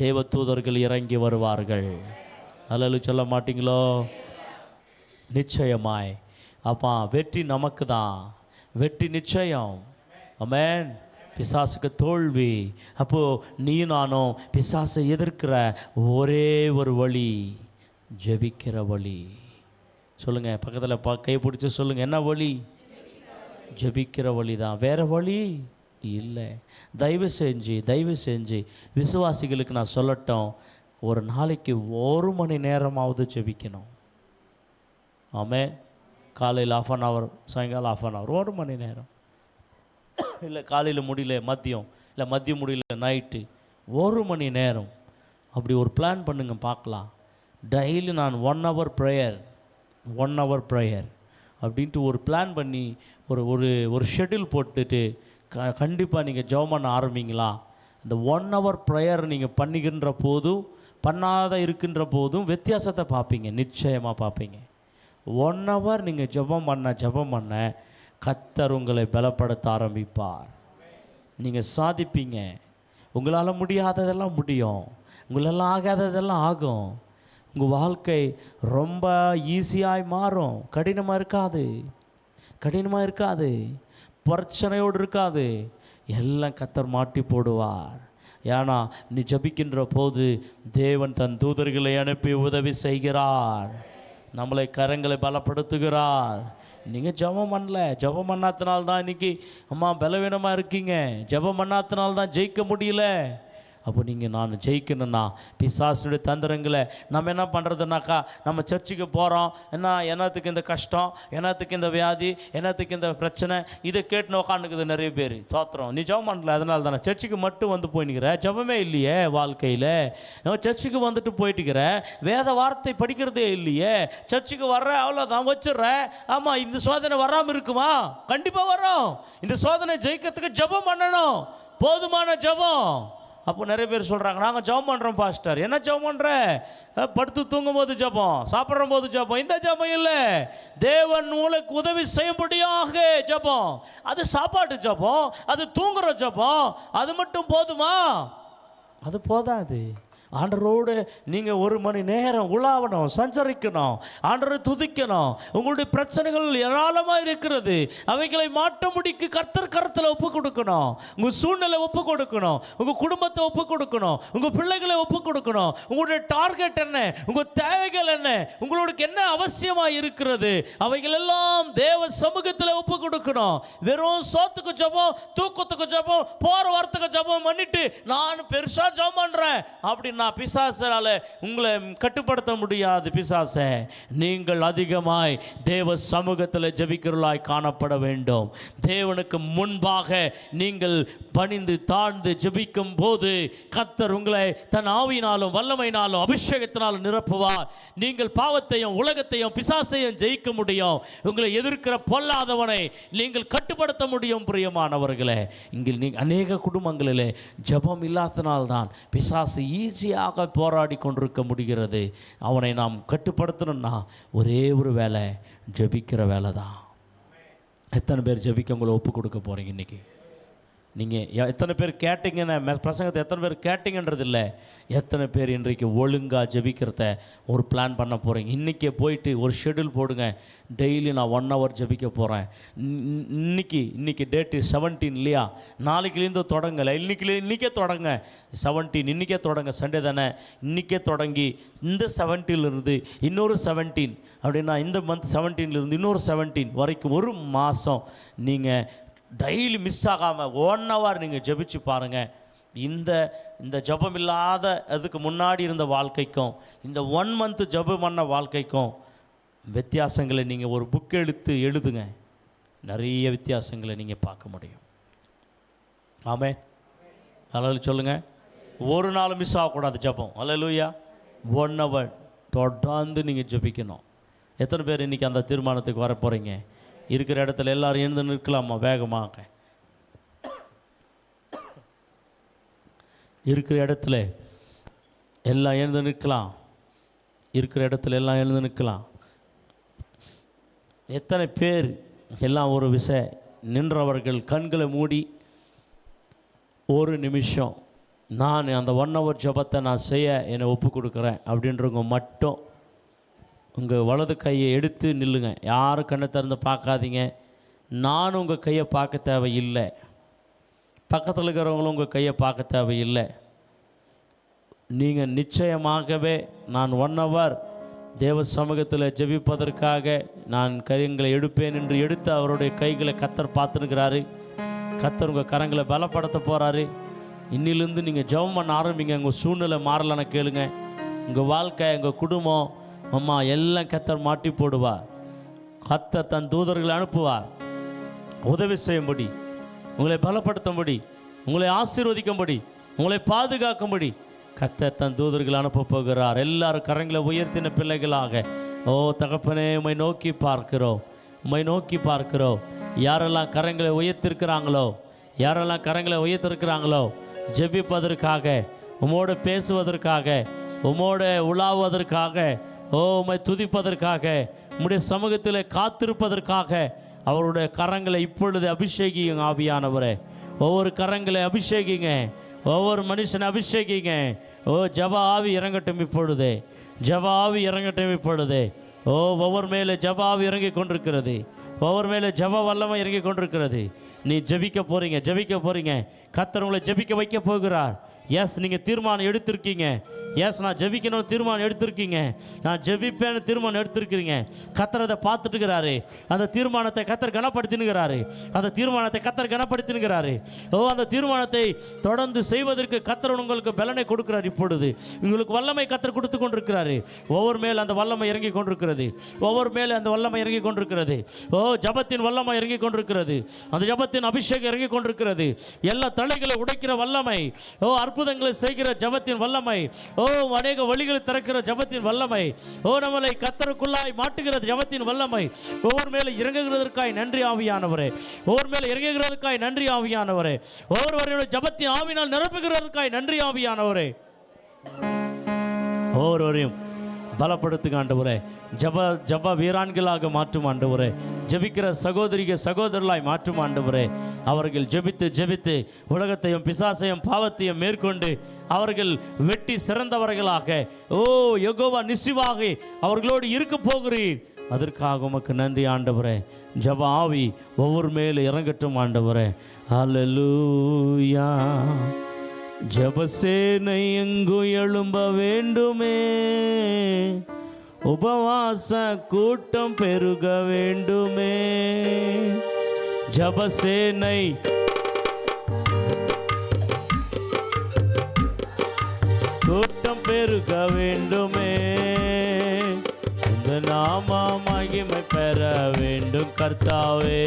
தேவதூதர்கள் இறங்கி வருவார்கள். அல்லேலூயா சொல்ல மாட்டீங்களோ? நிச்சயமாய் அப்பா வெற்றி நமக்கு தான், வெற்றி நிச்சயம். ஆமென். பிசாசுக்கு தோல்வி. அப்போது நீ நானும் பிசாசை எதிர்க்கிற ஒரே ஒரு வழி ஜெபிக்கிற வழி. சொல்லுங்கள், பக்கத்தில் கை பிடிச்சி சொல்லுங்கள், என்ன வழி? ஜெபிக்கிற வழி தான், வேறு வழி இல்லை. தயவு செஞ்சு விசுவாசிகளுக்கு நான் சொல்லட்டும், ஒரு நாளைக்கு 1 மணி நேரமாவது ஜெபிக்கணும். ஆமென். காலையில் 1/2 hour, சாயங்காலம் 1/2 hour, 1 மணி நேரம். இல்லை காலையில் முடியல மதியம், இல்லை மதியம் முடியல நைட்டு, 1 மணி நேரம். அப்படி ஒரு பிளான் பண்ணுங்க பார்க்கலாம். டெய்லி நான் 1 hour ப்ரேயர், 1 hour ப்ரேயர் அப்படின்ட்டு ஒரு பிளான் பண்ணி ஒரு ஷெட்யூல் போட்டுட்டு கண்டிப்பாக நீங்கள் ஜெபம் பண்ண ஆரம்பிங்களா. இந்த 1 hour ப்ரேயர் நீங்கள் பண்ணிக்கின்ற போதும் பண்ணாத இருக்கின்ற போதும் வித்தியாசத்தை பார்ப்பீங்க, நிச்சயமாக பார்ப்பீங்க. 1 hour நீங்கள் ஜெபம் பண்ண கர்த்தர் உங்களை பலப்படுத்த ஆரம்பிப்பார். நீங்கள் சாதிப்பீங்க. உங்களால் முடியாததெல்லாம் முடியும், உங்களால் ஆகாததெல்லாம் ஆகும். உங்கள் வாழ்க்கை ரொம்ப ஈஸியாய் மாறும். கடினமாக இருக்காது, பிரச்சனையோடு இருக்காது. எல்லாம் கர்த்தர் மாட்டி போடுவார். ஏன்னா நீ ஜபிக்கின்ற போது தேவன் தன் தூதர்களை அனுப்பி உதவி செய்கிறார், நம்மளை கரங்களை பலப்படுத்துகிறார். நீங்கள் ஜெபம் பண்ணாதனால்தான் இன்றைக்கி அம்மா பலவீனமாக இருக்கீங்க. ஜெபம் பண்ணாதனால்தான் ஜெயிக்க முடியல. அப்போ நான் ஜெயிக்கணும்னா பிசாசுடைய தந்திரங்களை நம்ம என்ன பண்ணுறதுனாக்கா, நம்ம சர்ச்சுக்கு போகிறோம், என்னத்துக்கு இந்த கஷ்டம், என்னத்துக்கு இந்த வியாதி, என்னத்துக்கு இந்த பிரச்சனை, இதை கேட்டுன்னு உக்காந்துக்குது நிறைய பேர். தோத்திரம், நீ ஜெபம் பண்ணல, அதனால தானே சர்ச்சுக்கு மட்டும் வந்து போயின்னுக்கிற. ஜெபமே இல்லையே வாழ்க்கையில். சர்ச்சுக்கு வந்துட்டு போயிட்டுக்கிற, வேத வார்த்தை படிக்கிறதே இல்லையே. சர்ச்சுக்கு வர்ற, அவ்வளோதான் வச்சிடுற. ஆமாம், இந்த சோதனை வராமல் இருக்குமா? கண்டிப்பாக வரும். இந்த சோதனை ஜெயிக்கிறதுக்கு ஜெபம் பண்ணணும், போதுமான ஜெபம். அப்போ நிறைய பேர் சொல்கிறாங்க, நாங்கள் ஜெபம் பண்ணுறோம் பாஸ்டர். என்ன ஜெபம் பண்ணுற? படுத்து தூங்கும் போது ஜெபம், சாப்பிட்ற போது ஜெபம். இந்த ஜெபம் இல்லை, தேவன் உங்களுக்கு உதவி செய்யும்படியாக ஜெபம். அது சாப்பாட்டு ஜெபம், அது தூங்குற ஜெபம். அது மட்டும் போதுமா? அது போதாது. ஆண்டவரோடு நீங்கள் 1 மணி நேரம் உலாவணும், சஞ்சரிக்கணும், ஆண்டவரை துதிக்கணும். உங்களுடைய பிரச்சனைகள் ஏராளமாக இருக்கிறது, அவைகளை மாற்ற முடிக்கு கர்த்தர் கருத்தில் ஒப்பு கொடுக்கணும். உங்கள் சூழ்நிலை ஒப்பு கொடுக்கணும், உங்கள் குடும்பத்தை ஒப்பு கொடுக்கணும், உங்கள் பிள்ளைகளை ஒப்பு கொடுக்கணும். உங்களுடைய டார்கெட் என்ன, உங்கள் தேவைகள் என்ன, உங்களுக்கு என்ன அவசியமாக இருக்கிறது, அவைகள் எல்லாம் தேவ சமூகத்தில் ஒப்பு கொடுக்கணும். வெறும் சோத்துக்கு ஜெபம், தூக்கத்துக்கு ஜெபம், போகிற வாரத்துக்கு ஜெபம் பண்ணிட்டு நான் பெருசாக ஜெபம் பண்ணுறேன் அப்படின்னா பிசாசால உங்களை கட்டுப்படுத்த முடியாது. பிசாசே, நீங்கள் அதிகமாய் தேவ சமூகத்தில் ஜெபிக்கிறவர்களாய் காணப்பட வேண்டும். தேவனுக்கு முன்பாக நீங்கள் பணிந்து தாழ்ந்து ஜெபிக்கும் போது கர்த்தர் உங்களை தன் ஆவியினாலும் வல்லமையினாலும் அபிஷேகத்தினாலும் நிரப்புவார். நீங்கள் பாவத்தையும் உலகத்தையும் பிசாசையும் ஜெயிக்க முடியும். உங்களை எதிர்க்கிற பொல்லாதவனை நீங்கள் கட்டுப்படுத்த முடியும். பிரியமானவர்களே, இங்கே அநேக குடும்பங்களிலே ஜெபம் இல்லாதனால்தான் பிசாசு ஈஸியாக போராடி கொண்டிருக்க முடிகிறது. அவனை நாம் கட்டுப்படுத்தணும்னா ஒரே ஒரு வேலை, ஜெபிக்கிற வேலை தான். எத்தனை பேர் ஜெபிக்க உங்களை ஒப்பு கொடுக்க போகிறீங்க? இன்றைக்கி நீங்கள் எத்தனை பேர் கேட்டிங்கன்னு பிரசங்கத்தை எத்தனை பேர் கேட்டிங்கன்றது இல்லை, எத்தனை பேர் இன்றைக்கு ஒழுங்காக ஜெபிக்கிறத ஒரு பிளான் பண்ண போகிறீங்க. இன்றைக்கே போயிட்டு ஒரு ஷெட்யூல் போடுங்க, டெய்லி நான் 1 hour ஜெபிக்க போகிறேன். இன்னைக்கு டேட்டு 17 இல்லையா, நாளைக்குலேருந்து தொடங்கலை, இன்றைக்கே தொடங்க. 17 இன்றைக்கே தொடங்க, சண்டே தானே, இன்றைக்கே தொடங்கி இந்த 17லேருந்து இன்னொரு 17 அப்படின்னா இந்த மந்த் 17லேருந்து இன்னொரு 17 வரைக்கும் ஒரு மாதம் நீங்கள் டெய்லி மிஸ் ஆகாமல் 1 hour நீங்கள் ஜெபிச்சு பாருங்கள். இந்த ஜெபம் இல்லாத அதுக்கு முன்னாடி இருந்த வாழ்க்கைக்கும் இந்த 1 month ஜெபம் பண்ண வாழ்க்கைக்கும் வித்தியாசங்களை நீங்கள் ஒரு புக் எடுத்து எழுதுங்க. நிறைய வித்தியாசங்களை நீங்கள் பார்க்க முடியும். ஆமென். அல்லேலூயா சொல்லுங்கள். ஒரு நாள் மிஸ் ஆகக்கூடாது ஜெபம். அல்லேலூயா. 1 hour தொடர்ந்து நீங்கள் ஜெபிக்கணும். எத்தனை பேர் இன்றைக்கி அந்த தீர்மானத்துக்கு வர போகிறீங்க? இருக்கிற இடத்துல எல்லாரும் எழுந்து நிற்கலாமா? வேகமாக இருக்கிற இடத்துல எல்லாம் எழுந்து நிற்கலாம். இருக்கிற இடத்துல எல்லாம் எழுந்து நிற்கலாம். எத்தனை பேர் எல்லாம் ஒரு நின்றவர்கள் கண்களை மூடி ஒரு நிமிஷம் நான் அந்த 1 hour ஜெபத்தை நான் செய்ய என்னை ஒப்பு கொடுக்குறேன் அப்படின்றவங்க மட்டும் உங்கள் வலது கையை எடுத்து நில்லுங்க. யாரும் கண்ணை திறந்து பார்க்காதீங்க. நானும் உங்கள் கையை பார்க்க தேவையில்லை, பக்கத்தில் இருக்கிறவங்களும் உங்கள் கையை பார்க்க தேவையில்லை. நீங்கள் நிச்சயமாகவே நான் 1 hour தேவ சமூகத்தில் ஜெபிப்பதற்காக நான் கைகளை எடுப்பேன் என்று எடுத்து அவருடைய கைகளை கத்தர் பார்த்துனுக்கிறாரு. கத்தர் உங்கள் கரங்களை பலப்படுத்த போகிறாரு. இன்னிலிருந்து நீங்கள் ஜெபம் பண்ண ஆரம்பிங்க. உங்கள் சூழ்நிலை மாறலன்னு கேளுங்க. உங்கள் வாழ்க்கை, உங்கள் குடும்பம், அம்மா எல்லாம் கத்தர் மாட்டி போடுவார். கத்தர் தன் தூதர்களை அனுப்புவார் உதவி செய்யும்படி, உங்களை பலப்படுத்தும்படி, உங்களை ஆசீர்வதிக்கும்படி, உங்களை பாதுகாக்கும்படி கத்தர் தன் தூதர்களை அனுப்ப போகிறார். எல்லாரும் கரங்களை உயர்த்தின பிள்ளைகளாக, ஓ தகப்பனே உம்மை நோக்கி பார்க்கிறோம், உம்மை நோக்கி பார்க்கிறோம். யாரெல்லாம் கரங்களை உயர்த்திருக்கிறாங்களோ, யாரெல்லாம் கரங்களை உயர்த்திருக்கிறாங்களோ ஜெபிப்பதற்காக, உம்மோடு பேசுவதற்காக, உம்மோடு உலாவுவதற்காக, ஓ உம்மை துதிப்பதற்காக, உம்முடைய சமூகத்தில் காத்திருப்பதற்காக அவருடைய கரங்களை இப்பொழுது அபிஷேகிங்க. ஆவியானவரே, ஒவ்வொரு கரங்களை அபிஷேகிங்க, ஒவ்வொரு மனுஷனை அபிஷேகிங்க. ஓ ஜெப ஆவி இறங்கட்டும் இப்பொழுது, ஜெப ஆவி இறங்கட்டும் இப்பொழுது. ஓ ஒவ்வொரு மேலே ஜெப ஆவி இறங்கி கொண்டிருக்கிறது, ஒவ்வொரு மேலே ஜெப வல்லமை இறங்கி கொண்டிருக்கிறது. நீ ஜெபிக்க போகிறீங்க, ஜெபிக்க போகிறீங்க. கர்த்தர் உங்களை ஜெபிக்க வைக்க போகிறார். எஸ், நீங்கள் தீர்மானம் எடுத்திருக்கீங்க. எஸ், நான் ஜெபிக்கணும்னு தீர்மானம் எடுத்திருக்கீங்க. நான் ஜெபிப்பேன்னு தீர்மானம் எடுத்திருக்கிறீங்க. கர்த்தர் அதை பார்த்துட்டுக்கிறாரு. அந்த தீர்மானத்தை கர்த்தர் கனப்படுத்தினுக்கிறாரு. அந்த தீர்மானத்தை கர்த்தர் கனப்படுத்தினுக்கிறாரு. ஓ அந்த தீர்மானத்தை தொடர்ந்து செய்வதற்கு கர்த்தர் உங்களுக்கு பலனை கொடுக்கிறார். இப்பொழுது உங்களுக்கு வல்லமை கர்த்தர் கொடுத்து கொண்டிருக்கிறாரு. ஒவ்வொரு மேல் அந்த வல்லமை இறங்கி கொண்டிருக்கிறது, ஒவ்வொரு மேலே அந்த வல்லமை இறங்கி கொண்டிருக்கிறது. ஓ ஜபத்தின் வல்லமை இறங்கி கொண்டிருக்கிறது, அந்த ஜபத்தின் அபிஷேகம் இறங்கி கொண்டிருக்கிறது. எல்லா தலைகளை உடைக்கிற வல்லமை, ஓ அற்புதங்களை செய்கிற ஜபத்தின் வல்லமை, ஓ அநேக வழிகளை திறக்கிற ஜபத்தின் வல்லமை, ஓ நம்மளை கர்த்தருக்குள்ளாய் மாட்டுகிற ஜபத்தின் வல்லமை ஒவ்வொரு மேலே இறங்குகிறதற்காய் நன்றி ஆவியானவரே. ஒவ்வொரு மேலே இறங்குகிறதற்காய் நன்றி ஆவியானவரே. ஒவ்வொருவரையோட ஜபத்தின் ஆவினால் நிரப்புகிறதற்காய் நன்றி ஆவியானவரே. ஒவ்வொருவரையும் பலப்படுத்துங்க ஆண்டவரே. ஜப வீரான்களாக மாற்றும் ஆண்டவரே. ஜெபிக்கிற சகோதரர்களாய் மாற்றும் ஆண்டவரே. அவர்கள் ஜெபித்து உலகத்தையும் பிசாசையும் பாவத்தையும் மேற்கொண்டு அவர்கள் வெட்டி சிறந்தவர்களாக, ஓ யெகோவா நிசிவாக அவர்களோடு இருக்க போகிறீர். அதற்காக உமக்கு நன்றி ஆண்டவரே. ஜப ஆவி ஒவ்வொரு மேலே இறங்கட்டும் ஆண்டவரே. அல்லேலூயா. ஜபசேனை எங்கு எழும்ப வேண்டுமே, உபவாச கூட்டம் பெருக வேண்டுமே. ஜபசேனை கூட்டம் பெருக வேண்டுமே. உந்த நாம மகிமை பெற வேண்டும் கர்த்தாவே.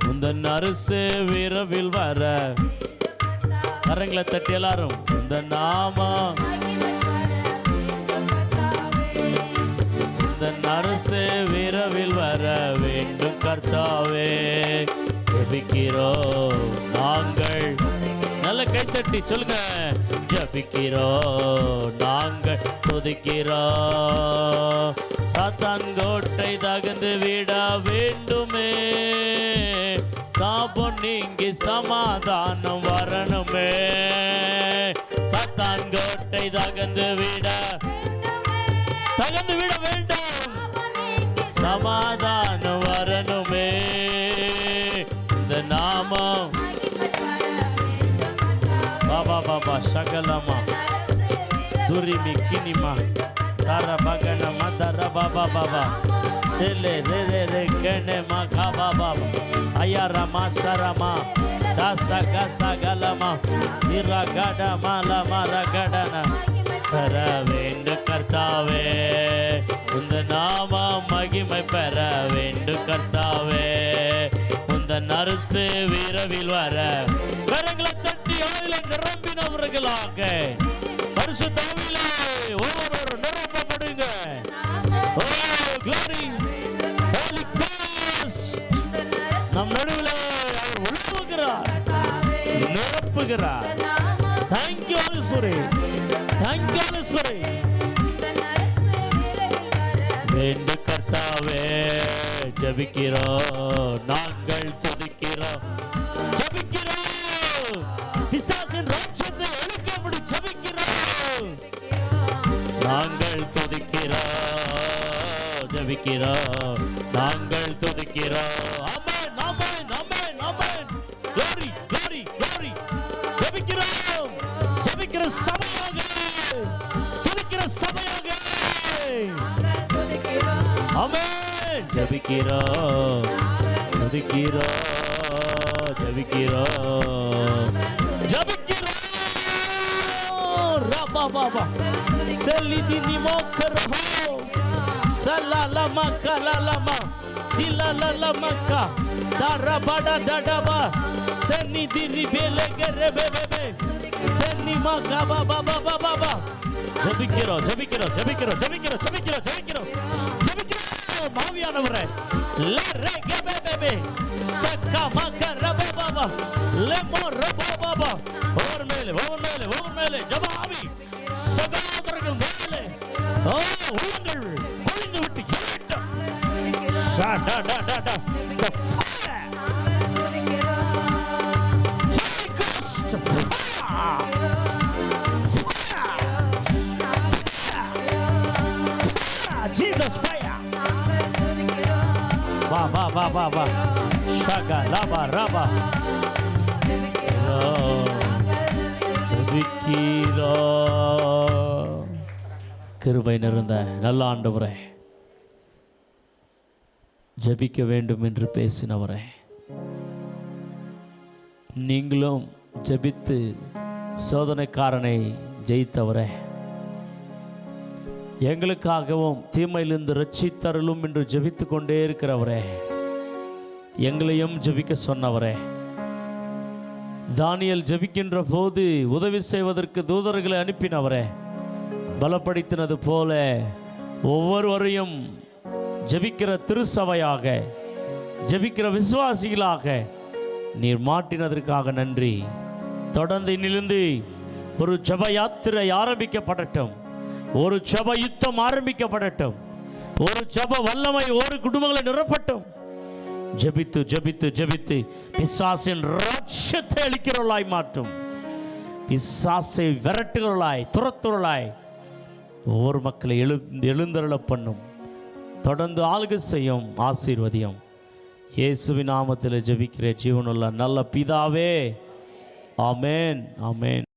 உந்தன் அரசு விரைவில் வர. கரங்களை தட்டி எல்லாரும் இந்த நாம இந்த அரசு விரைவில் வர வேண்டும் கர்த்தாவே. ஜெபிக்கிறோம் நாங்கள், நல்ல கைத்தட்டி சொல்லுங்க. ஜெபிக்கிறோம் நாங்கள், துதிக்கிறோம். சாத்தான் கோட்டை தகர்ந்து விட வேண்டுமே, சாபம் நீங்கி சமாதானம் வரணுமே. சாத்தான் கோட்டை தகர்ந்து விட வேண்டும். சமாதானம் வரணுமே. இந்த நாமம் பாபா பாபா சகலமா துரிமி கினிமா தார பகனமா தர பாபா பாபா செல்லே ரே ரே ரே கெனே மா காபா பாபா ஐயாரமா சரமா தாசா கசா கலமா நிரா கட மாலா மாரா கடனா பெற வேண்டும் கர்த்தாவே. உந்த நாமம் மகிமை பெற வேண்டும் கர்த்தாவே. உந்த நரசு விரைவில் வர கரங்களை தட்டி ஆயில நிரம்பினவர்களாக பரிசுத்த ஆவியிலே ஒவ்வொரு நிரப்பப்படுங்க. ஓ glory holy ghost நம் நடுவில் அவர் உழுவுகிறார், நிரப்புகிறார். Thank you Holy Spirit. Thank you Holy Spirit. வேண்டு கர்த்தாவே ஜெபிக்கிறோம், நாங்கள் துதிக்கிறோம், ஜெபிக்கிறோம். பிசாசின் ராஜ்யத்தை அழிக்கும்படி ஜெபிக்கிறோம். நாங்கள் துதிக்கிறோம், ஜெபிக்கிறோம், நாங்கள் துதிக்கிறோம். ஆமென் ஆமென் ஆமென் ஆமென். glory glory glory. ஜெபிக்கிறோம், ஜெபிக்கிற சபையாக, துதிக்கிற சபையாக. ஆமென். ஜெபிக்கிறோம், துதிக்கிறோம், ஜெபிக்கிறோம், ஜெபிக்கிறோம். ரபா பாபா செலிதி நிமோக்கரஹோ சலலமா கலலமா திலலலமக்கா தரபட தடபா செனிதி ரிபேலகரபேபே செனிமா கபா பாபா பாபா. ஜெபிக்கிறோம், ஜெபிக்கிறோம், ஜெபிக்கிறோம், ஜெபிக்கிறோம், ஜெபிக்கிறோம், ஜெபிக்கிறோம், ஜெபிக்கிறோம். மாவியானவரே லரே கபேபே சக்கா மகரபா பாபா லெமோ ரபா பாபா. ஓவர் மேலே ஜபாவி சகோதரர்கள் மேலே உங்கள் ஒளிந்து விட்டு எழட்டும். டா டா டா டா டா Holy Ghost Jesus fire. Ba shaga laba raba ஜெபிக்கிறோ. கிருபை நிறைந்த நல்ல ஆண்டவரே, ஜெபிக்க வேண்டும் என்று பேசினவரே, நீங்களும் ஜெபித்து சோதனைக்காரனை ஜெயித்தவரே, எங்களுக்காகவும் தீமையிலிருந்து ரட்சித்தருளும் என்று ஜெபித்து கொண்டே இருக்கிறவரே, எங்களையும் ஜெபிக்க சொன்னவரே, தானியேல் ஜெபிக்கின்ற போது உதவி செய்வதற்கு தூதர்களை அனுப்பினவரே, பலப்படுத்தினது போல ஒவ்வொருவரையும் ஜெபிக்கிற திருச்சபையாக, ஜெபிக்கிற விசுவாசிகளாக நீர் மாட்டினதற்காக நன்றி. தொடர்ந்து இன்னிலிருந்து ஒரு ஜெப யாத்திரை ஆரம்பிக்கப்படட்டும், ஒரு ஜெப யுத்தம் ஆரம்பிக்கப்படட்டும், ஒரு ஜெப வல்லமை ஒரு குடும்பங்களை நிரப்பட்டும். ஜெபித்து ஜெபித்து ஜெபித்து பிசாசின் ராஜ்யத்தை அளிக்கிறவர்களாய் மாற்றும், பிசாசை விரட்டுகிறவர்களாய், துரத்துறவர்களாய் ஒவ்வொரு மக்களை எழுந்தருள பண்ணும். தொடர்ந்து ஆளுகை செய்யும், ஆசீர்வதியும். இயேசுவின் நாமத்தில் ஜெபிக்கிற ஜீவனுள்ள நல்ல பிதாவே, ஆமென் ஆமென்.